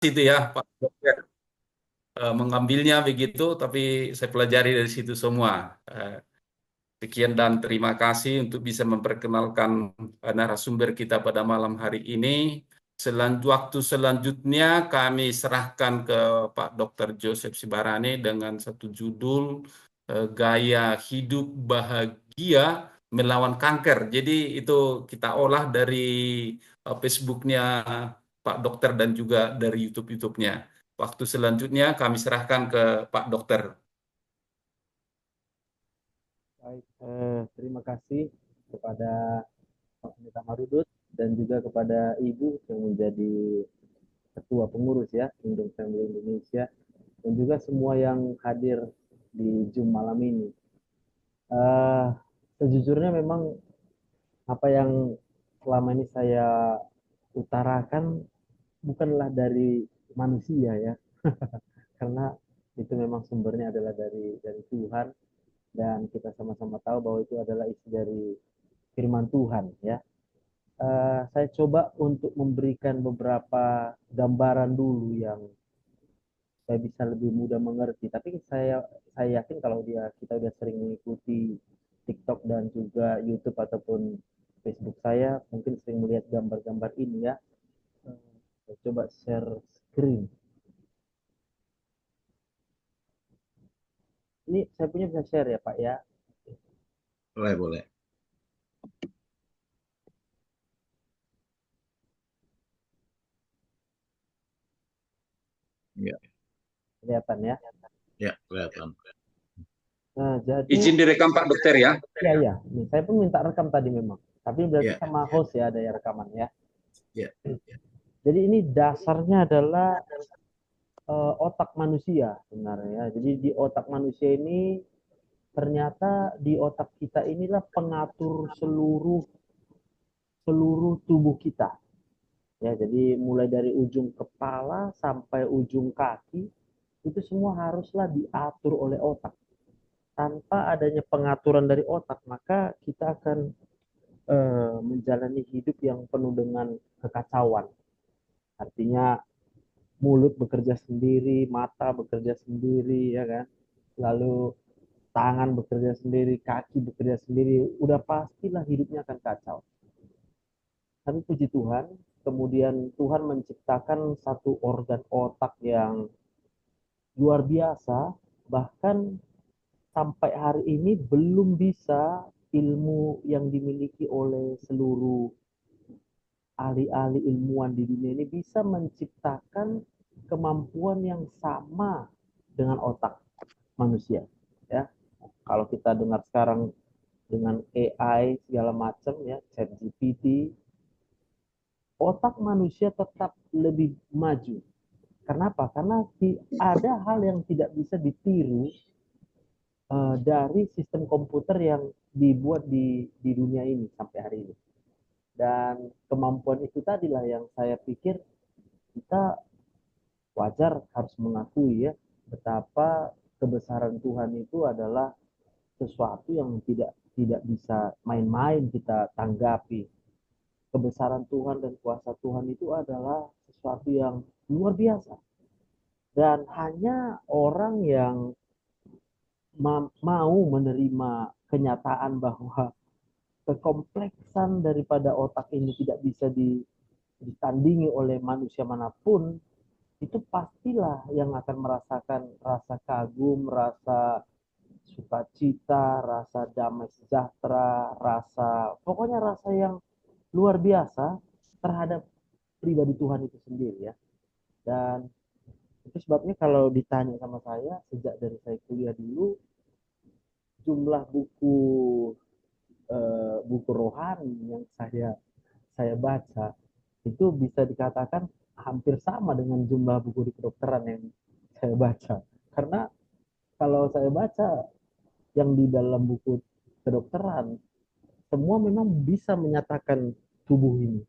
itu ya Pak Dokter. Mengambilnya begitu, tapi saya pelajari dari situ semua. Eh, Sekian dan terima kasih untuk bisa memperkenalkan narasumber kita pada malam hari ini. Waktu selanjutnya kami serahkan ke Pak Dr. Joseph Sibarani dengan satu judul Gaya Hidup Bahagia Melawan Kanker. Jadi itu kita olah dari Facebooknya Pak Dokter dan juga dari YouTube-nya. Waktu selanjutnya kami serahkan ke Pak Dokter. Baik, terima kasih kepada Pak Pendeta Marudut dan juga kepada Ibu yang menjadi Ketua Pengurus ya Indong Family Indonesia dan juga semua yang hadir di Zoom malam ini. Eh, Sejujurnya memang apa yang selama ini saya utarakan bukanlah dari manusia ya, karena itu memang sumbernya adalah dari Tuhan dan kita sama-sama tahu bahwa itu adalah isi dari firman Tuhan ya. Saya coba untuk memberikan beberapa gambaran dulu yang saya bisa lebih mudah mengerti. Tapi saya yakin kalau kita udah sering mengikuti TikTok dan juga YouTube ataupun Facebook saya, mungkin sering melihat gambar-gambar ini ya. Saya coba share screen. Ini saya punya bisa share ya Pak ya. Boleh, boleh. Ya, Kelihatan ya. ya, kelihatan. Nah, jadi Izin direkam Pak Dokter ya. ya ya, nih, saya pun minta rekam tadi memang. Tapi berarti Ya, sama host ya ada yang rekaman ya. ya, Jadi ini dasarnya adalah otak manusia sebenarnya. Jadi di otak manusia ini ternyata di otak kita inilah pengatur seluruh seluruh tubuh kita. Ya, jadi mulai dari ujung kepala sampai ujung kaki itu semua haruslah diatur oleh otak. Tanpa adanya pengaturan dari otak, maka kita akan menjalani hidup yang penuh dengan kekacauan. Artinya mulut bekerja sendiri, mata bekerja sendiri, ya kan? Lalu tangan bekerja sendiri, kaki bekerja sendiri, udah pastilah hidupnya akan kacau. Tapi puji Tuhan, kemudian Tuhan menciptakan satu organ otak yang luar biasa, bahkan sampai hari ini belum bisa ilmu yang dimiliki oleh seluruh ahli-ahli ilmuwan di dunia ini bisa menciptakan kemampuan yang sama dengan otak manusia. Ya, kalau kita dengar sekarang dengan AI segala macam ya, ChatGPT, otak manusia tetap lebih maju. Kenapa? Karena ada hal yang tidak bisa ditiru dari sistem komputer yang dibuat di dunia ini sampai hari ini. Dan kemampuan itu tadilah yang saya pikir kita wajar harus mengakui ya betapa kebesaran Tuhan itu adalah sesuatu yang tidak tidak bisa main-main kita tanggapi. Kebesaran Tuhan dan kuasa Tuhan itu adalah sesuatu yang luar biasa. Dan hanya orang yang mau menerima kenyataan bahwa kekompleksan daripada otak ini tidak bisa ditandingi oleh manusia manapun, itu pastilah yang akan merasakan rasa kagum, rasa sukacita, rasa damai sejahtera, rasa pokoknya rasa yang luar biasa terhadap pribadi Tuhan itu sendiri ya. Dan itu sebabnya kalau ditanya sama saya sejak dari saya kuliah dulu jumlah buku rohani yang saya baca itu bisa dikatakan hampir sama dengan jumlah buku di kedokteran yang saya baca. Karena kalau saya baca yang di dalam buku kedokteran semua memang bisa menyatakan tubuh ini,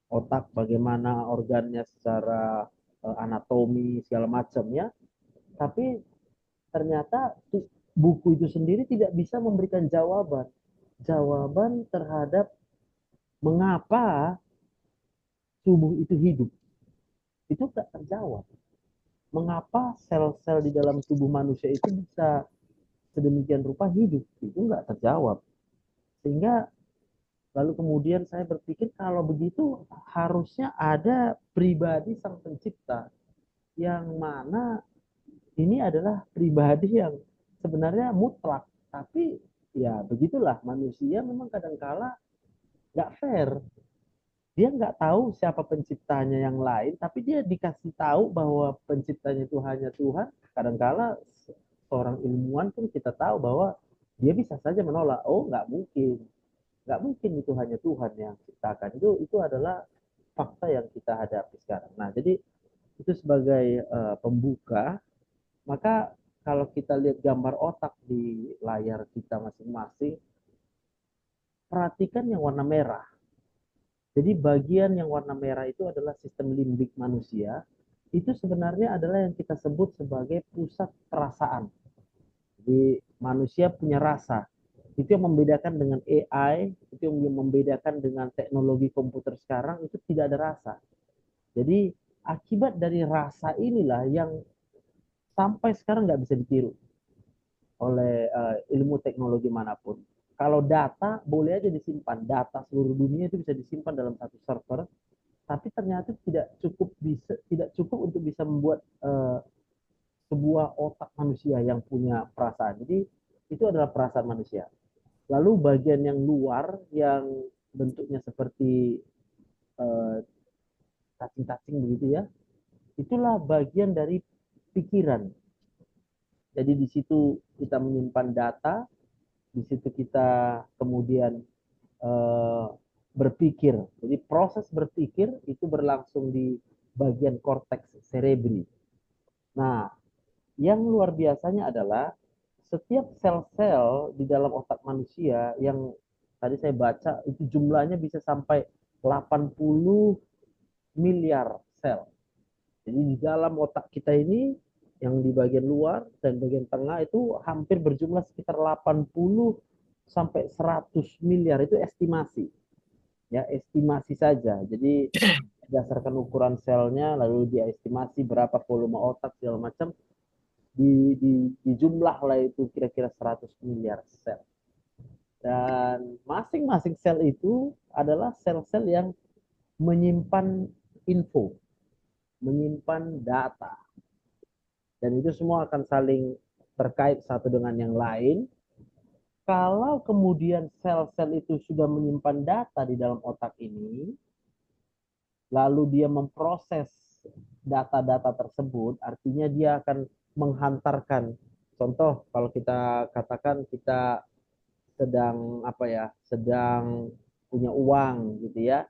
otak bagaimana organnya secara anatomi segala macamnya, tapi ternyata buku itu sendiri tidak bisa memberikan jawaban terhadap mengapa tubuh itu hidup. itu nggak terjawab. Mengapa sel-sel di dalam tubuh manusia itu bisa sedemikian rupa hidup? Itu nggak terjawab. Sehingga lalu kemudian saya berpikir kalau begitu harusnya ada pribadi sang pencipta yang mana ini adalah pribadi yang sebenarnya mutlak. Tapi ya begitulah manusia memang kadangkala nggak fair. Dia nggak tahu siapa penciptanya yang lain, tapi dia dikasih tahu bahwa penciptanya itu hanya Tuhan. Kadangkala seorang ilmuwan pun kita tahu bahwa dia bisa saja menolak. Oh, nggak mungkin itu hanya Tuhan yang ciptakan. Itu adalah fakta yang kita hadapi sekarang. Nah, jadi itu sebagai pembuka. Maka kalau kita lihat gambar otak di layar kita masing-masing, perhatikan yang warna merah. Jadi bagian yang warna merah itu adalah sistem limbik manusia. Itu sebenarnya adalah yang kita sebut sebagai pusat perasaan. Jadi manusia punya rasa. Itu yang membedakan dengan AI, itu yang membedakan dengan teknologi komputer sekarang, itu tidak ada rasa. Jadi akibat dari rasa inilah yang sampai sekarang nggak bisa ditiru oleh ilmu teknologi manapun. Kalau data boleh aja disimpan, data seluruh dunia itu bisa disimpan dalam satu server, tapi ternyata tidak cukup untuk bisa membuat sebuah otak manusia yang punya perasaan. Jadi itu adalah perasaan manusia. Lalu bagian yang luar yang bentuknya seperti eh, cacing-cacing begitu ya, itulah bagian dari pikiran. Jadi di situ kita menyimpan data, di situ kita kemudian eh, berpikir. Jadi proses berpikir itu berlangsung di bagian korteks cerebri. Nah, yang luar biasanya adalah setiap sel-sel di dalam otak manusia yang tadi saya baca itu jumlahnya bisa sampai 80 miliar sel. Jadi di dalam otak kita ini yang di bagian luar dan bagian tengah itu hampir berjumlah sekitar 80 sampai 100 miliar, itu estimasi. Ya, estimasi saja. Jadi berdasarkan ukuran selnya lalu dia estimasi berapa volume otak segala macam, di jumlah lah itu kira-kira 100 miliar sel. Dan masing-masing sel itu adalah sel-sel yang menyimpan info, menyimpan data. Dan itu semua akan saling terkait satu dengan yang lain. Kalau kemudian sel-sel itu sudah menyimpan data di dalam otak ini, lalu dia memproses data-data tersebut, artinya dia akan menghantarkan. Contoh, kalau kita katakan kita sedang apa ya, sedang punya uang gitu ya.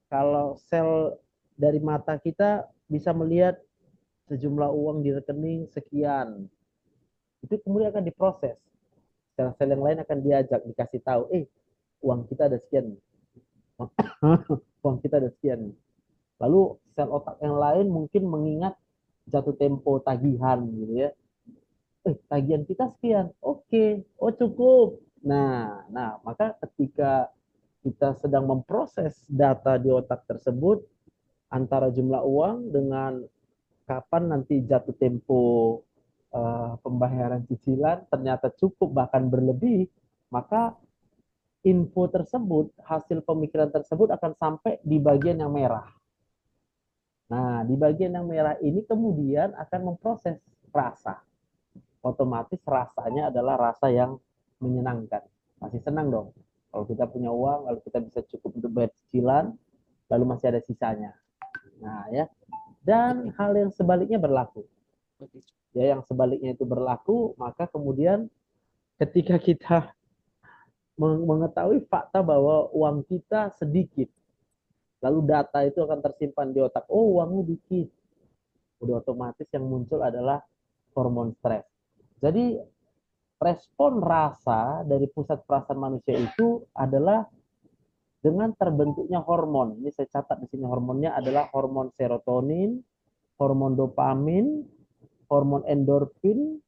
Kalau sel dari mata kita bisa melihat sejumlah uang di rekening sekian, itu kemudian akan diproses. Sel-sel yang lain akan diajak, dikasih tahu, uang kita ada sekian, uang kita ada sekian. Lalu sel otak yang lain mungkin mengingat jatuh tempo tagihan gitu ya. Tagihan kita sekian, oke, oh cukup. Nah, maka ketika kita sedang memproses data di otak tersebut antara jumlah uang dengan kapan nanti jatuh tempo pembayaran cicilan ternyata cukup bahkan berlebih, maka info tersebut, hasil pemikiran tersebut akan sampai di bagian yang merah. Nah, di bagian yang merah ini kemudian akan memproses rasa. Otomatis rasanya adalah rasa yang menyenangkan. Masih senang dong. Kalau kita punya uang, lalu kita bisa cukup untuk bayar cicilan, lalu masih ada sisanya. Nah, ya. Dan hal yang sebaliknya berlaku. Ya, yang sebaliknya itu berlaku, maka kemudian ketika kita mengetahui fakta bahwa uang kita sedikit, lalu data itu akan tersimpan di otak, oh uangmu dikit, udah otomatis yang muncul adalah hormon stres. Jadi respon rasa dari pusat perasaan manusia itu adalah dengan terbentuknya hormon. Ini saya catat di sini, hormonnya adalah hormon serotonin, hormon dopamin, hormon endorfin,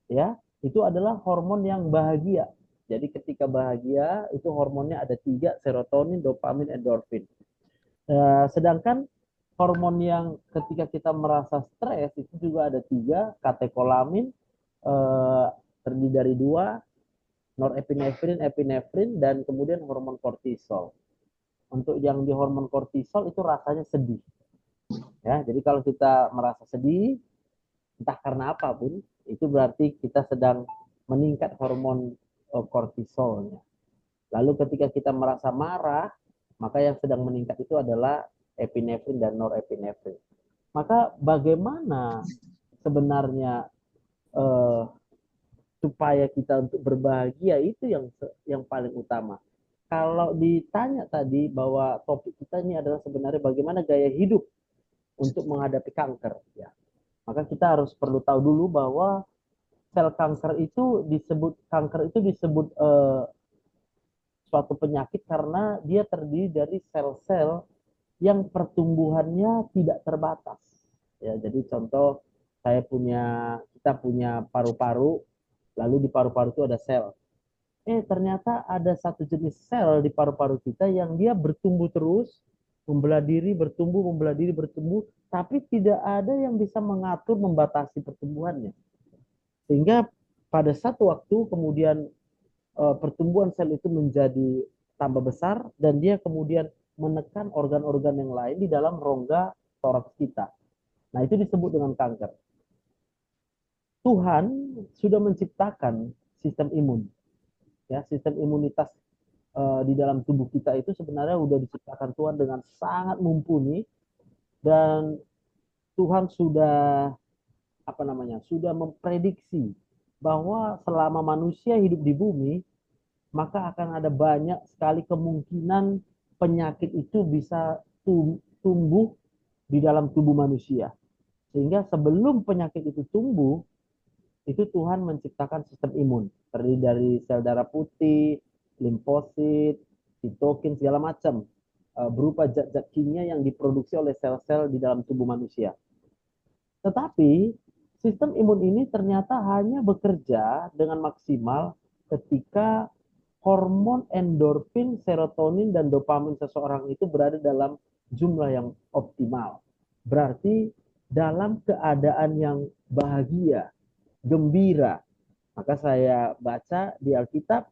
ya, itu adalah hormon yang bahagia. Jadi ketika bahagia itu hormonnya ada 3, serotonin, dopamin, endorfin. Sedangkan hormon yang ketika kita merasa stres itu juga ada 3, katekolamin, terdiri dari 2, norepinefrin, epinefrin, dan kemudian hormon kortisol. Untuk yang di hormon kortisol itu rasanya sedih. Ya, jadi kalau kita merasa sedih, entah karena apapun, itu berarti kita sedang meningkat hormon kortisolnya. Lalu ketika kita merasa marah, maka yang sedang meningkat itu adalah epinefrin dan norepinefrin. Maka bagaimana sebenarnya eh, supaya kita untuk berbahagia itu yang paling utama. Kalau ditanya tadi bahwa topik kita ini adalah sebenarnya bagaimana gaya hidup untuk menghadapi kanker, ya, maka kita harus perlu tahu dulu bahwa kanker itu disebut suatu penyakit karena dia terdiri dari sel-sel yang pertumbuhannya tidak terbatas. Ya, jadi contoh kita punya paru-paru, lalu di paru-paru itu ada sel. Ternyata ada satu jenis sel di paru-paru kita yang dia bertumbuh terus, membelah diri, bertumbuh, tapi tidak ada yang bisa mengatur, membatasi pertumbuhannya. Sehingga pada satu waktu kemudian pertumbuhan sel itu menjadi tambah besar dan dia kemudian menekan organ-organ yang lain di dalam rongga toraks kita. Nah, itu disebut dengan kanker. Tuhan sudah menciptakan sistem imun. Ya, sistem imunitas di dalam tubuh kita itu sebenarnya sudah diciptakan Tuhan dengan sangat mumpuni, dan Tuhan sudah sudah memprediksi bahwa selama manusia hidup di bumi, maka akan ada banyak sekali kemungkinan penyakit itu bisa tumbuh di dalam tubuh manusia. Sehingga sebelum penyakit itu tumbuh, itu Tuhan menciptakan sistem imun, terdiri dari sel darah putih, limfosit, sitokin, segala macam, berupa zat-zat kimia yang diproduksi oleh sel-sel di dalam tubuh manusia. Tetapi sistem imun ini ternyata hanya bekerja dengan maksimal ketika hormon endorfin, serotonin, dan dopamin seseorang itu berada dalam jumlah yang optimal. Berarti dalam keadaan yang bahagia, gembira. Maka saya baca di Alkitab,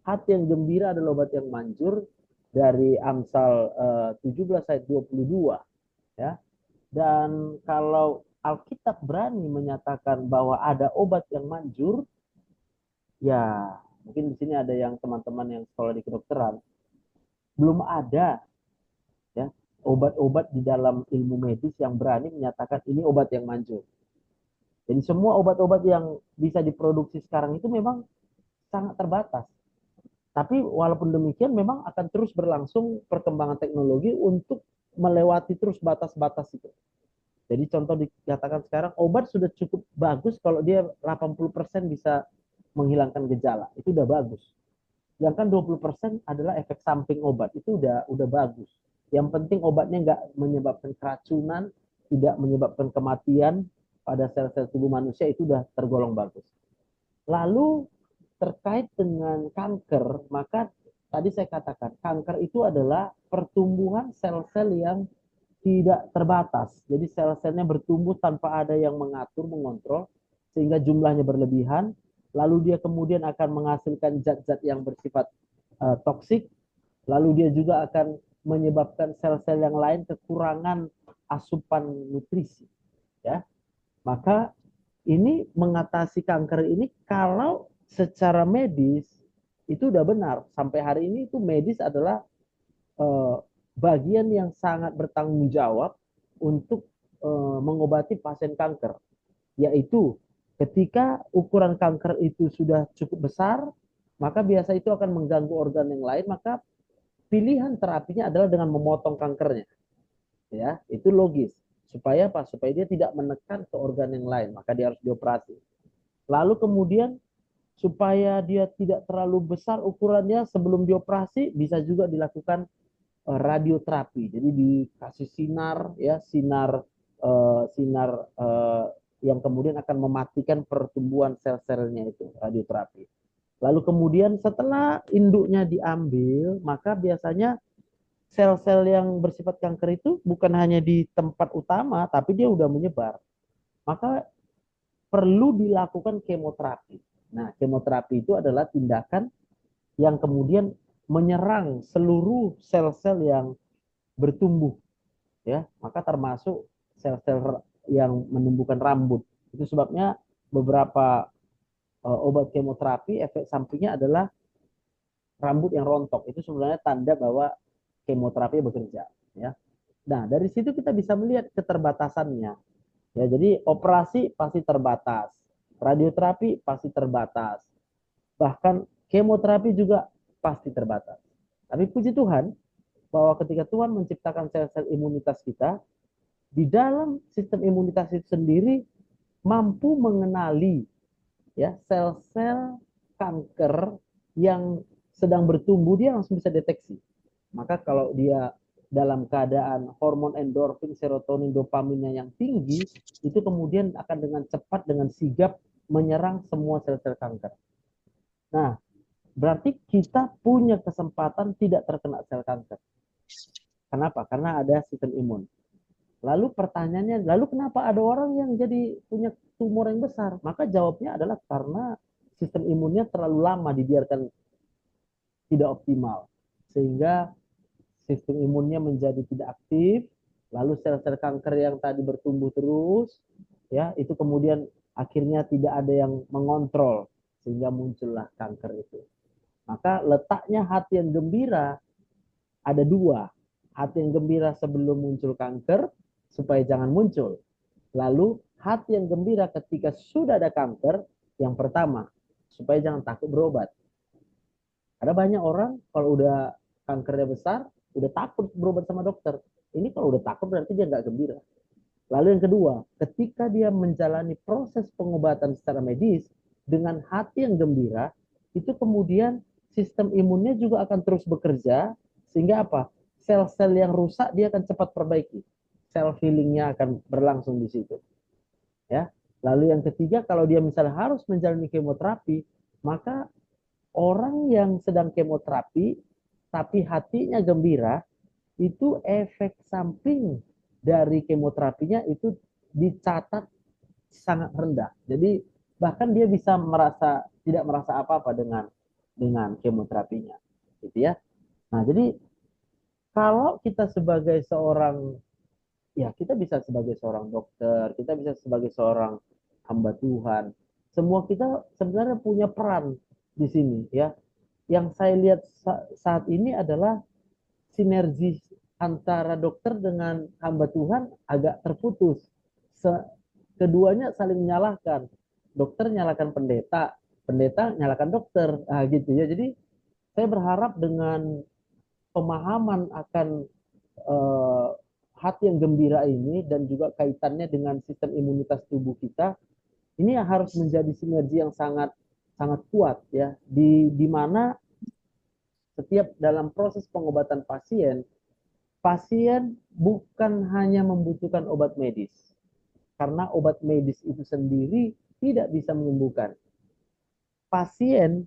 hati yang gembira adalah obat yang manjur, dari Amsal 17 ayat 22. Ya. Dan kalau Alkitab berani menyatakan bahwa ada obat yang manjur, ya mungkin di sini ada yang teman-teman yang sekolah di kedokteran, belum ada ya obat-obat di dalam ilmu medis yang berani menyatakan ini obat yang manjur. Jadi semua obat-obat yang bisa diproduksi sekarang itu memang sangat terbatas. Tapi walaupun demikian memang akan terus berlangsung perkembangan teknologi untuk melewati terus batas-batas itu. Jadi contoh dikatakan sekarang obat sudah cukup bagus kalau dia 80% bisa menghilangkan gejala. Itu udah bagus. Sedangkan 20% adalah efek samping obat. Itu udah bagus. Yang penting obatnya nggak menyebabkan keracunan, tidak menyebabkan kematian pada sel-sel tubuh manusia, itu udah tergolong bagus. Lalu terkait dengan kanker, maka tadi saya katakan kanker itu adalah pertumbuhan sel-sel yang tidak terbatas. Jadi sel-selnya bertumbuh tanpa ada yang mengatur, mengontrol, sehingga jumlahnya berlebihan. Lalu dia kemudian akan menghasilkan zat-zat yang bersifat toksik. Lalu dia juga akan menyebabkan sel-sel yang lain kekurangan asupan nutrisi. Ya, maka ini mengatasi kanker ini kalau secara medis itu udah benar. Sampai hari ini itu medis adalah bagian yang sangat bertanggung jawab untuk mengobati pasien kanker, yaitu ketika ukuran kanker itu sudah cukup besar, maka biasa itu akan mengganggu organ yang lain, maka pilihan terapinya adalah dengan memotong kankernya. Ya, itu logis. Supaya apa? Supaya dia tidak menekan ke organ yang lain, maka dia harus dioperasi. Lalu kemudian supaya dia tidak terlalu besar ukurannya sebelum dioperasi, bisa juga dilakukan radioterapi. Jadi dikasih sinar yang kemudian akan mematikan pertumbuhan sel-selnya, itu radioterapi. Lalu kemudian setelah induknya diambil, maka biasanya sel-sel yang bersifat kanker itu bukan hanya di tempat utama, tapi dia udah menyebar. Maka perlu dilakukan kemoterapi. Nah, kemoterapi itu adalah tindakan yang kemudian menyerang seluruh sel-sel yang bertumbuh, ya. Maka termasuk sel-sel yang menumbuhkan rambut. Itu sebabnya beberapa obat kemoterapi efek sampingnya adalah rambut yang rontok. Itu sebenarnya tanda bahwa kemoterapi bekerja, ya. Nah, dari situ kita bisa melihat keterbatasannya. Ya, jadi operasi pasti terbatas, radioterapi pasti terbatas, bahkan kemoterapi juga pasti terbatas. Tapi puji Tuhan bahwa ketika Tuhan menciptakan sel-sel imunitas kita, di dalam sistem imunitas itu sendiri mampu mengenali, ya, sel-sel kanker yang sedang bertumbuh, dia langsung bisa deteksi. Maka kalau dia dalam keadaan hormon endorfin, serotonin, dopaminnya yang tinggi, itu kemudian akan dengan cepat, dengan sigap menyerang semua sel-sel kanker. Nah, berarti kita punya kesempatan tidak terkena sel kanker. Kenapa? Karena ada sistem imun. Lalu pertanyaannya, lalu kenapa ada orang yang jadi punya tumor yang besar? Maka jawabnya adalah karena sistem imunnya terlalu lama dibiarkan tidak optimal. Sehingga sistem imunnya menjadi tidak aktif, lalu sel-sel kanker yang tadi bertumbuh terus, ya, itu kemudian akhirnya tidak ada yang mengontrol, sehingga muncullah kanker itu. Maka letaknya hati yang gembira ada dua. Hati yang gembira sebelum muncul kanker, supaya jangan muncul. Lalu hati yang gembira ketika sudah ada kanker, yang pertama, supaya jangan takut berobat. Ada banyak orang kalau udah kankernya besar, udah takut berobat sama dokter. Ini kalau udah takut berarti dia nggak gembira. Lalu yang kedua, ketika dia menjalani proses pengobatan secara medis dengan hati yang gembira, itu kemudian sistem imunnya juga akan terus bekerja, sehingga apa? Sel-sel yang rusak dia akan cepat perbaiki. Sel healingnya akan berlangsung di situ. Ya. Lalu yang ketiga, kalau dia misalnya harus menjalani kemoterapi, maka orang yang sedang kemoterapi tapi hatinya gembira, itu efek samping dari kemoterapinya itu dicatat sangat rendah. Jadi bahkan dia bisa tidak merasa apa-apa dengan kemoterapinya, gitu ya. Nah, jadi kalau kita sebagai seorang, ya, kita bisa sebagai seorang dokter, kita bisa sebagai seorang hamba Tuhan. Semua kita sebenarnya punya peran di sini, ya. Yang saya lihat saat ini adalah sinergi antara dokter dengan hamba Tuhan agak terputus. Keduanya saling menyalahkan. Dokter nyalakan pendeta, pendeta nyalakan dokter. Nah, gitu ya. Jadi saya berharap dengan pemahaman akan eh, hati yang gembira ini dan juga kaitannya dengan sistem imunitas tubuh kita, ini harus menjadi sinergi yang sangat sangat kuat, ya, di mana setiap dalam proses pengobatan pasien, pasien bukan hanya membutuhkan obat medis, karena obat medis itu sendiri tidak bisa menyembuhkan. Pasien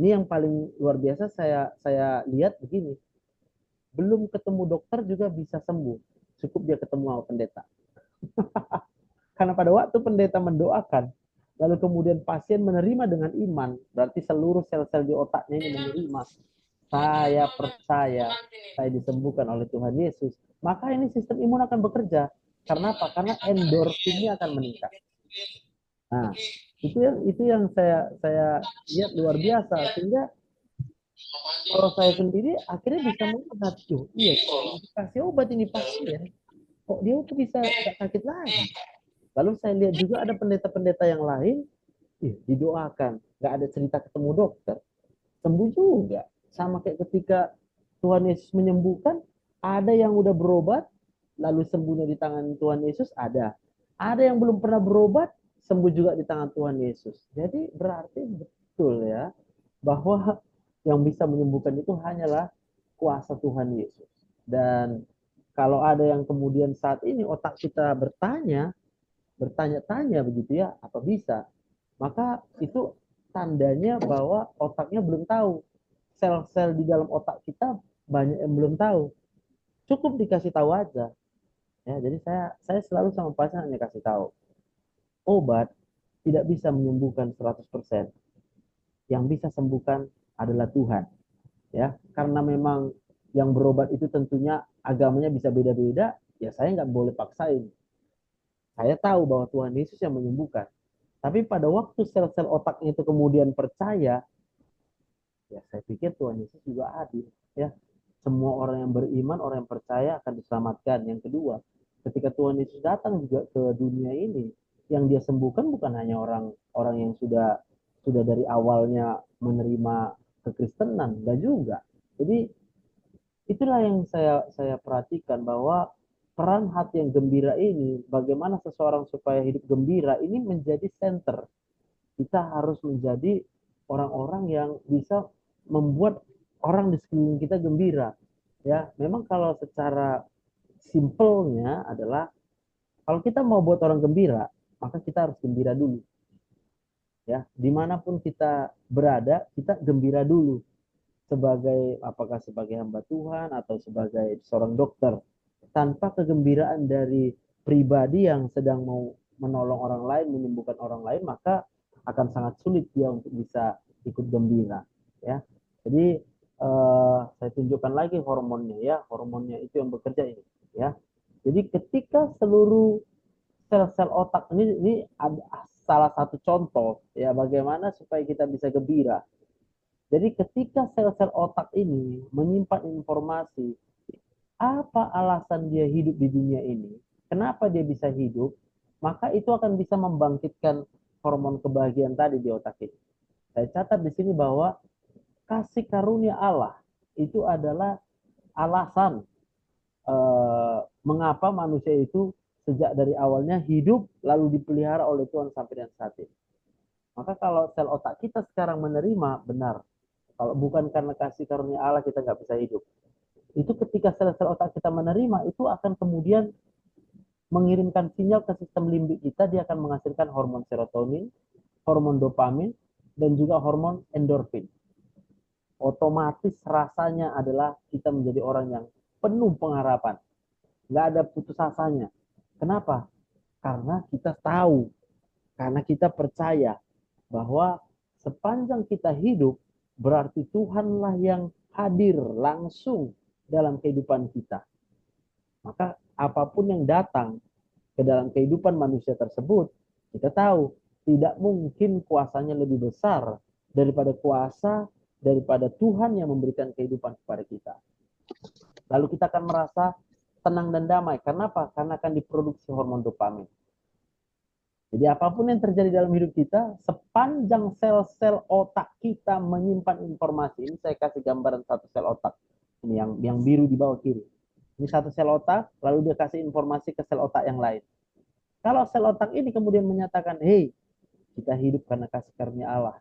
ini yang paling luar biasa saya lihat begini, belum ketemu dokter juga bisa sembuh, cukup dia ketemu sama pendeta. Karena pada waktu pendeta mendoakan, lalu kemudian pasien menerima dengan iman, berarti seluruh sel-sel di otaknya ini menerima, saya percaya saya disembuhkan oleh Tuhan Yesus, maka ini sistem imun akan bekerja. Karena apa? Karena endorfinnya akan meningkat. Nah, itu yang saya lihat luar biasa, sehingga kalau saya sendiri akhirnya bisa melihat, tuh, iya, dikasih obat ini pasien, kok dia tuh bisa nggak sakit lagi. Lalu saya lihat juga ada pendeta-pendeta yang lain, didoakan, nggak ada cerita ketemu dokter, sembuh juga. Sama kayak ketika Tuhan Yesus menyembuhkan, ada yang udah berobat, lalu sembuhnya di tangan Tuhan Yesus, ada. Ada yang belum pernah berobat, sembuh juga di tangan Tuhan Yesus. Jadi berarti betul, ya, bahwa yang bisa menyembuhkan itu hanyalah kuasa Tuhan Yesus. Dan kalau ada yang kemudian saat ini otak kita bertanya-tanya begitu, ya, apa bisa? Maka itu tandanya bahwa otaknya belum tahu. Sel-sel di dalam otak kita banyak yang belum tahu. cukup dikasih tahu aja. Ya, jadi saya selalu sama pasien hanya kasih tahu, obat tidak bisa menyembuhkan 100%. Yang bisa sembuhkan adalah Tuhan. Ya, karena memang yang berobat itu tentunya agamanya bisa beda-beda, ya saya nggak boleh paksain. Saya tahu bahwa Tuhan Yesus yang menyembuhkan. Tapi pada waktu sel-sel otaknya itu kemudian percaya, ya saya pikir Tuhan Yesus juga adil. Ya, semua orang yang beriman, orang yang percaya akan diselamatkan. Yang kedua, ketika Tuhan Yesus datang juga ke dunia ini, yang dia sembuhkan bukan hanya orang-orang yang sudah dari awalnya menerima kekristenan, enggak juga. Jadi itulah yang saya perhatikan, bahwa peran hati yang gembira ini, bagaimana seseorang supaya hidup gembira ini menjadi center. Kita harus menjadi orang-orang yang bisa membuat orang di sekeliling kita gembira. Ya, memang kalau secara simpelnya adalah, kalau kita mau buat orang gembira, maka kita harus gembira dulu. Ya, dimanapun kita berada, kita gembira dulu. Apakah sebagai hamba Tuhan atau sebagai seorang dokter, tanpa kegembiraan dari pribadi yang sedang mau menolong orang lain, menyembuhkan orang lain, maka akan sangat sulit dia untuk bisa ikut gembira. Ya, jadi saya tunjukkan lagi hormonnya, ya, hormonnya itu yang bekerja ini. Ya, jadi ketika seluruh sel-sel otak ini ada salah satu contoh, ya, bagaimana supaya kita bisa gembira. Jadi ketika sel-sel otak ini menyimpan informasi, apa alasan dia hidup di dunia ini, kenapa dia bisa hidup, maka itu akan bisa membangkitkan hormon kebahagiaan tadi di otak ini. Saya catat di sini bahwa kasih karunia Allah itu adalah alasan mengapa manusia itu sejak dari awalnya hidup lalu dipelihara oleh Tuhan sampai dengan saat ini. Maka kalau sel otak kita sekarang menerima, benar. Kalau bukan karena kasih karunia Allah, kita nggak bisa hidup. Itu ketika sel-sel otak kita menerima, itu akan kemudian mengirimkan sinyal ke sistem limbik kita, dia akan menghasilkan hormon serotonin, hormon dopamin, dan juga hormon endorfin. Otomatis rasanya adalah kita menjadi orang yang penuh pengharapan. Nggak ada putus asanya. Kenapa? Karena kita tahu, karena kita percaya bahwa sepanjang kita hidup, berarti Tuhanlah yang hadir langsung dalam kehidupan kita. Maka apapun yang datang ke dalam kehidupan manusia tersebut, kita tahu tidak mungkin kuasanya lebih besar daripada Tuhan yang memberikan kehidupan kepada kita. Lalu kita akan merasa tenang dan damai. Kenapa? Karena akan diproduksi hormon dopamin. Jadi apapun yang terjadi dalam hidup kita, sepanjang sel-sel otak kita menyimpan informasi. Ini saya kasih gambaran satu sel otak. Ini yang biru di bawah kiri. Ini satu sel otak, lalu dia kasih informasi ke sel otak yang lain. Kalau sel otak ini kemudian menyatakan, hey, kita hidup karena kasih karunia Allah.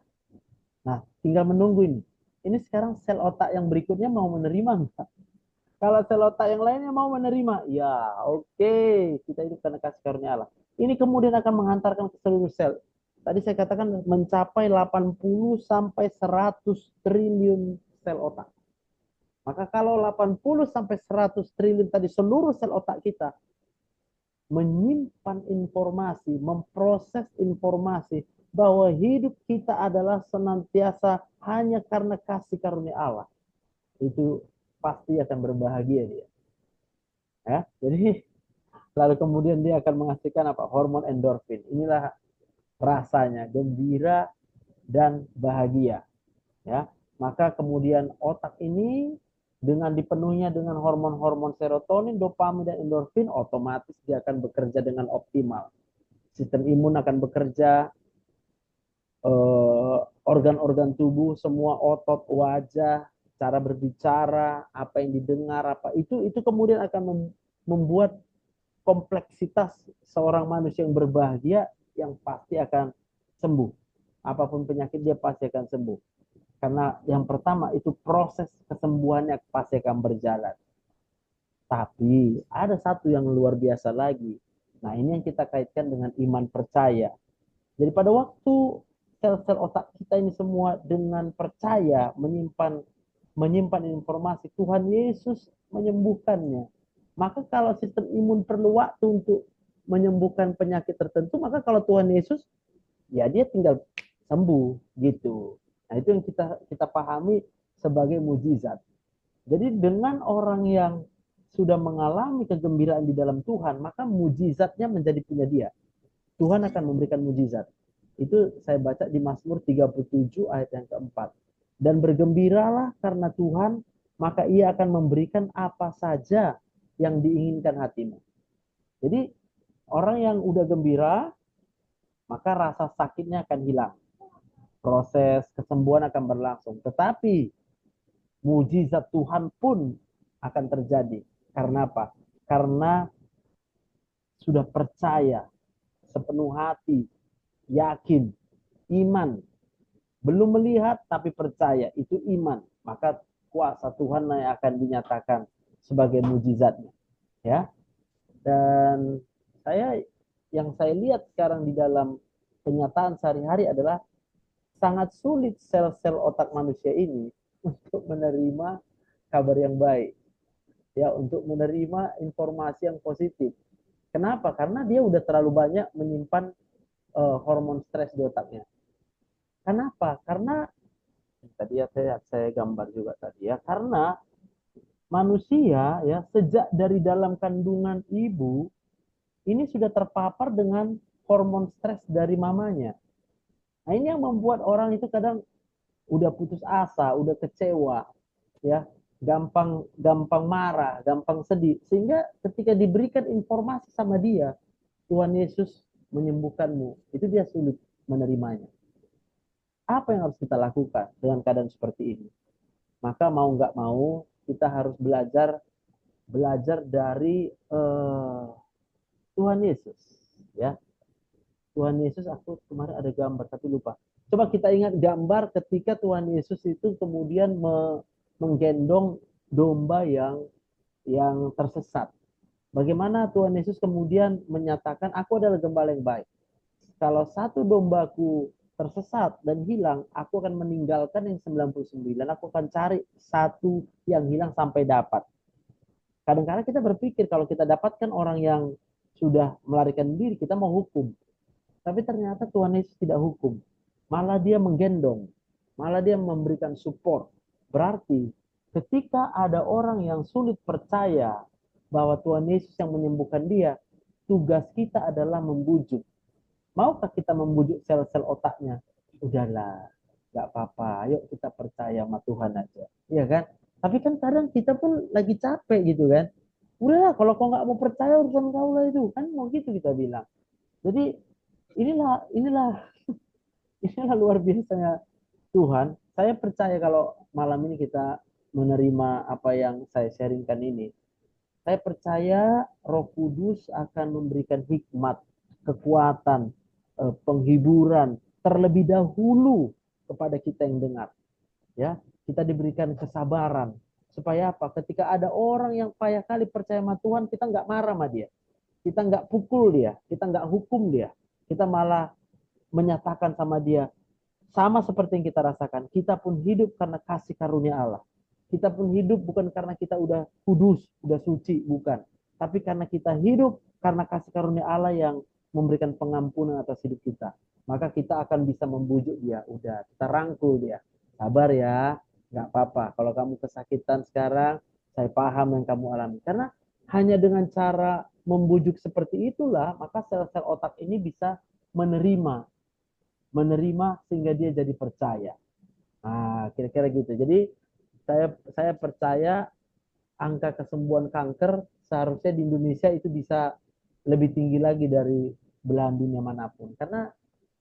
Nah, tinggal menunggu ini. Ini sekarang sel otak yang berikutnya mau menerima enggak? Kalau sel otak yang lainnya mau menerima, ya oke, kita hidup karena kasih karunia Allah. Ini kemudian akan menghantarkan ke seluruh sel. Tadi saya katakan mencapai 80 sampai 100 triliun sel otak. Maka kalau 80 sampai 100 triliun tadi seluruh sel otak kita menyimpan informasi, memproses informasi bahwa hidup kita adalah senantiasa hanya karena kasih karunia Allah. Itu pasti akan berbahagia dia. Ya, jadi lalu kemudian dia akan menghasilkan apa? Hormon endorfin. Inilah rasanya gembira dan bahagia. Ya, maka kemudian otak ini dengan dipenuhinya dengan hormon-hormon serotonin, dopamin, dan endorfin, otomatis dia akan bekerja dengan optimal. Sistem imun akan bekerja, organ-organ tubuh, semua otot, wajah, cara berbicara, apa yang didengar, apa itu kemudian akan membuat kompleksitas seorang manusia yang berbahagia yang pasti akan sembuh. Apapun penyakit dia pasti akan sembuh. Karena yang pertama itu proses kesembuhannya pasti akan berjalan. Tapi ada satu yang luar biasa lagi. Nah, ini yang kita kaitkan dengan iman percaya. Jadi pada waktu sel-sel otak kita ini semua dengan percaya menyimpan informasi Tuhan Yesus menyembuhkannya. Maka kalau sistem imun perlu waktu untuk menyembuhkan penyakit tertentu, maka kalau Tuhan Yesus, ya dia tinggal sembuh gitu. Nah, itu yang kita pahami sebagai mujizat. Jadi dengan orang yang sudah mengalami kegembiraan di dalam Tuhan, maka mujizatnya menjadi punya dia. Tuhan akan memberikan mujizat. Itu saya baca di Mazmur 37 ayat yang keempat. Dan bergembiralah karena Tuhan, maka ia akan memberikan apa saja yang diinginkan hatimu. Jadi orang yang udah gembira, maka rasa sakitnya akan hilang. Proses kesembuhan akan berlangsung. Tetapi mujizat Tuhan pun akan terjadi. Karena apa? Karena sudah percaya sepenuh hati, yakin, iman. Belum melihat tapi percaya, itu iman. Maka kuasa Tuhan yang akan dinyatakan sebagai mujizatnya. Ya. Dan yang saya lihat sekarang di dalam kenyataan sehari-hari adalah sangat sulit sel-sel otak manusia ini untuk menerima kabar yang baik. Ya, untuk menerima informasi yang positif. Kenapa? Karena dia udah terlalu banyak menyimpan hormon stres di otaknya. Kenapa? Karena tadi ya saya gambar juga tadi ya. Karena manusia ya sejak dari dalam kandungan ibu ini sudah terpapar dengan hormon stres dari mamanya. Nah, ini yang membuat orang itu kadang udah putus asa, udah kecewa, ya, gampang marah, gampang sedih. Sehingga ketika diberikan informasi sama dia, Tuhan Yesus menyembuhkanmu, itu dia sulit menerimanya. Apa yang harus kita lakukan dengan keadaan seperti ini? Maka mau nggak mau kita harus belajar dari Tuhan Yesus, ya. Tuhan Yesus, aku kemarin ada gambar tapi lupa. Coba kita ingat gambar ketika Tuhan Yesus itu kemudian menggendong domba yang tersesat. Bagaimana Tuhan Yesus kemudian menyatakan, aku adalah gembala yang baik. Kalau satu dombaku tersesat dan hilang, aku akan meninggalkan yang 99. Aku akan cari satu yang hilang sampai dapat. Kadang-kadang kita berpikir kalau kita dapatkan orang yang sudah melarikan diri, kita mau hukum. Tapi ternyata Tuhan Yesus tidak hukum. Malah dia menggendong. Malah dia memberikan support. Berarti ketika ada orang yang sulit percaya bahwa Tuhan Yesus yang menyembuhkan dia, tugas kita adalah membujuk. Maukah kita membujuk sel-sel otaknya? Udahlah, nggak apa-apa. Ayo kita percaya sama Tuhan aja. Iya kan? Tapi kan kadang kita pun lagi capek gitu kan. Udahlah, kalau kau nggak mau percaya urusan kau lah itu. Kan mau gitu kita bilang. Jadi inilah inilah luar biasanya Tuhan. Saya percaya kalau malam ini kita menerima apa yang saya sharingkan ini. Saya percaya Roh Kudus akan memberikan hikmat, kekuatan, penghiburan terlebih dahulu kepada kita yang dengar. Ya, kita diberikan kesabaran supaya apa? Ketika ada orang yang payah kali percaya sama Tuhan, kita nggak marah sama dia, kita nggak pukul dia, kita nggak hukum dia, kita malah menyatakan sama dia, sama seperti yang kita rasakan, kita pun hidup karena kasih karunia Allah. Kita pun hidup bukan karena kita udah kudus, udah suci, bukan. Tapi karena kita hidup karena kasih karunia Allah yang memberikan pengampunan atas hidup kita. Maka kita akan bisa membujuk dia. Udah, kita rangkul dia. Sabar ya, nggak apa-apa. Kalau kamu kesakitan sekarang, saya paham yang kamu alami. Karena hanya dengan cara membujuk seperti itulah, maka sel-sel otak ini bisa menerima sehingga dia jadi percaya. Nah, kira-kira gitu. Jadi saya percaya angka kesembuhan kanker seharusnya di Indonesia itu bisa lebih tinggi lagi dari belahan dunia manapun. Karena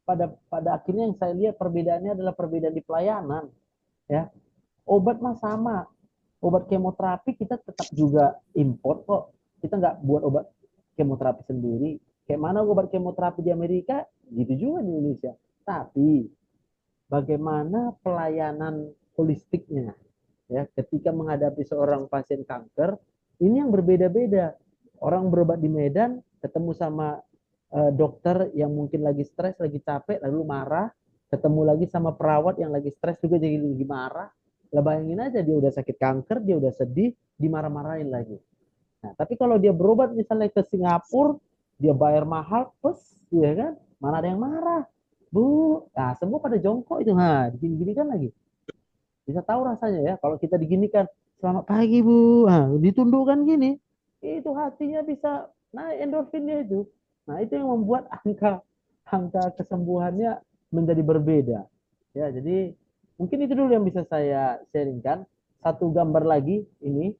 pada akhirnya yang saya lihat perbedaannya adalah perbedaan di pelayanan. Ya, obat mah sama. Obat kemoterapi kita tetap juga import kok. Kita nggak buat obat kemoterapi sendiri. Kayak mana obat kemoterapi di Amerika, gitu juga di Indonesia. Tapi bagaimana pelayanan holistiknya ya ketika menghadapi seorang pasien kanker, ini yang berbeda-beda. Orang berobat di Medan ketemu sama dokter yang mungkin lagi stres, lagi capek, lalu marah, ketemu lagi sama perawat yang lagi stres juga jadi lagi marah. Lah bayangin aja dia udah sakit kanker, dia udah sedih, dimarah-marahin lagi. Nah, tapi kalau dia berobat misalnya ke Singapura, dia bayar mahal, plus, ya kan? Mana ada yang marah. Bu, nah semua pada jongkok itu. Nah, digini-gini kan lagi. Bisa tahu rasanya ya, kalau kita diginikan, selamat pagi Bu, nah, ditundukkan gini, itu hatinya bisa naik endorfinnya itu. Nah, itu yang membuat angka angka kesembuhannya menjadi berbeda. Ya, jadi mungkin itu dulu yang bisa saya sharingkan. Satu gambar lagi ini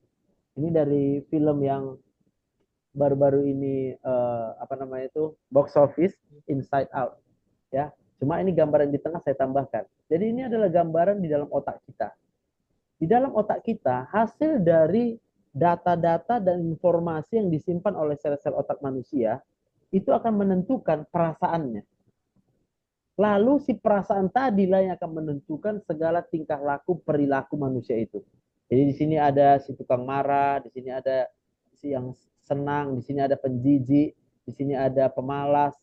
dari film yang baru-baru ini apa namanya itu box office Inside Out ya. Cuma ini gambaran di tengah saya tambahkan. Jadi ini adalah gambaran di dalam otak kita. Di dalam otak kita hasil dari data-data dan informasi yang disimpan oleh sel-sel otak manusia itu akan menentukan perasaannya. Lalu si perasaan tadilah yang akan menentukan segala tingkah laku perilaku manusia itu. Jadi di sini ada si tukang marah, di sini ada si yang senang, di sini ada penjijik, di sini ada pemalas,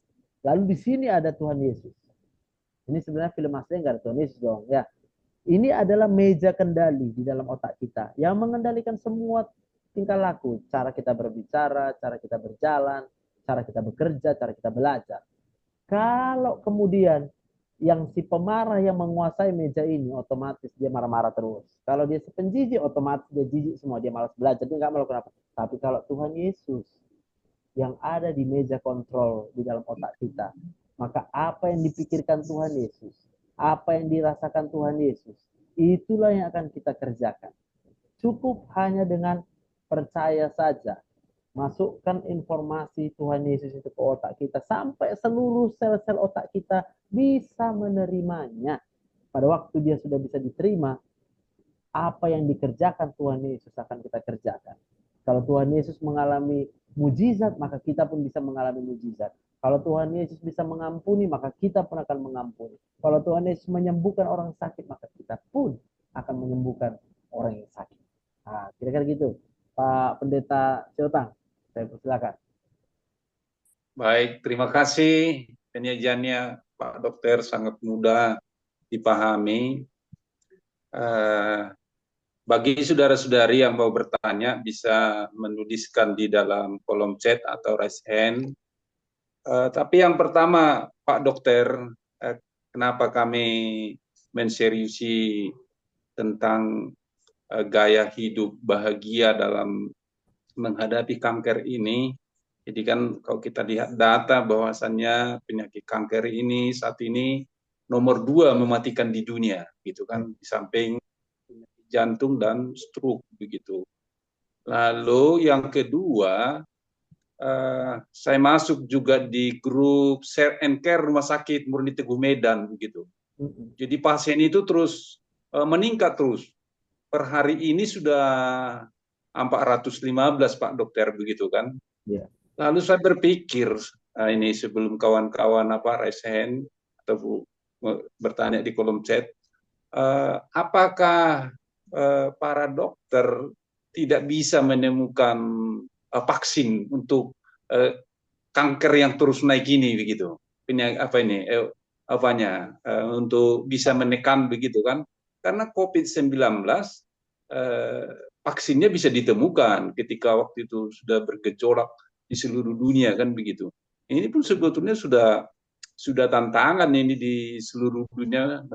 lalu di sini ada Tuhan Yesus. Ini sebenarnya film aslinya nggak ada Tuhan Yesus dong, ya. Ini adalah meja kendali di dalam otak kita yang mengendalikan semua tingkah laku, cara kita berbicara, cara kita berjalan, cara kita bekerja, cara kita belajar. Kalau kemudian yang si pemarah yang menguasai meja ini, otomatis dia marah-marah terus. Kalau dia si penjijik, otomatis dia jijik semua, dia malas belajar, dia nggak melakukan apa. Tapi kalau Tuhan Yesus yang ada di meja kontrol di dalam otak kita, maka apa yang dipikirkan Tuhan Yesus, apa yang dirasakan Tuhan Yesus, itulah yang akan kita kerjakan. Cukup hanya dengan percaya saja. Masukkan informasi Tuhan Yesus itu ke otak kita sampai seluruh sel-sel otak kita bisa menerimanya. Pada waktu dia sudah bisa diterima, apa yang dikerjakan Tuhan Yesus akan kita kerjakan. Kalau Tuhan Yesus mengalami mujizat, maka kita pun bisa mengalami mujizat. Kalau Tuhan Yesus bisa mengampuni, maka kita pun akan mengampuni. Kalau Tuhan Yesus menyembuhkan orang sakit, maka kita pun akan menyembuhkan orang yang sakit. Nah, kira-kira gitu. Pak Pendeta Ciotang, saya persilakan. Baik, terima kasih penyajiannya Pak Dokter, sangat mudah dipahami. Bagi saudara-saudari yang mau bertanya bisa menuliskan di dalam kolom chat atau raise hand. Tapi yang pertama Pak Dokter, kenapa kami menseriusi tentang gaya hidup bahagia dalam menghadapi kanker ini? Jadi kan kalau kita lihat data bahwasannya penyakit kanker ini saat ini nomor 2 mematikan di dunia, gitu kan, di samping jantung dan stroke begitu. Lalu yang kedua, saya masuk juga di grup Share and Care Rumah Sakit Murni Teguh Medan begitu. Jadi pasien itu terus meningkat terus. Per hari ini sudah 415 Pak Dokter begitu kan. Ya. Lalu saya berpikir ini sebelum kawan-kawan raise hand atau bertanya di kolom chat, apakah para dokter tidak bisa menemukan vaksin untuk kanker yang terus naik ini begitu. Untuk bisa menekan begitu kan? Karena COVID-19 vaksinnya bisa ditemukan ketika waktu itu sudah bergejolak di seluruh dunia kan begitu. Ini pun sebetulnya sudah tantangan ini di seluruh dunia.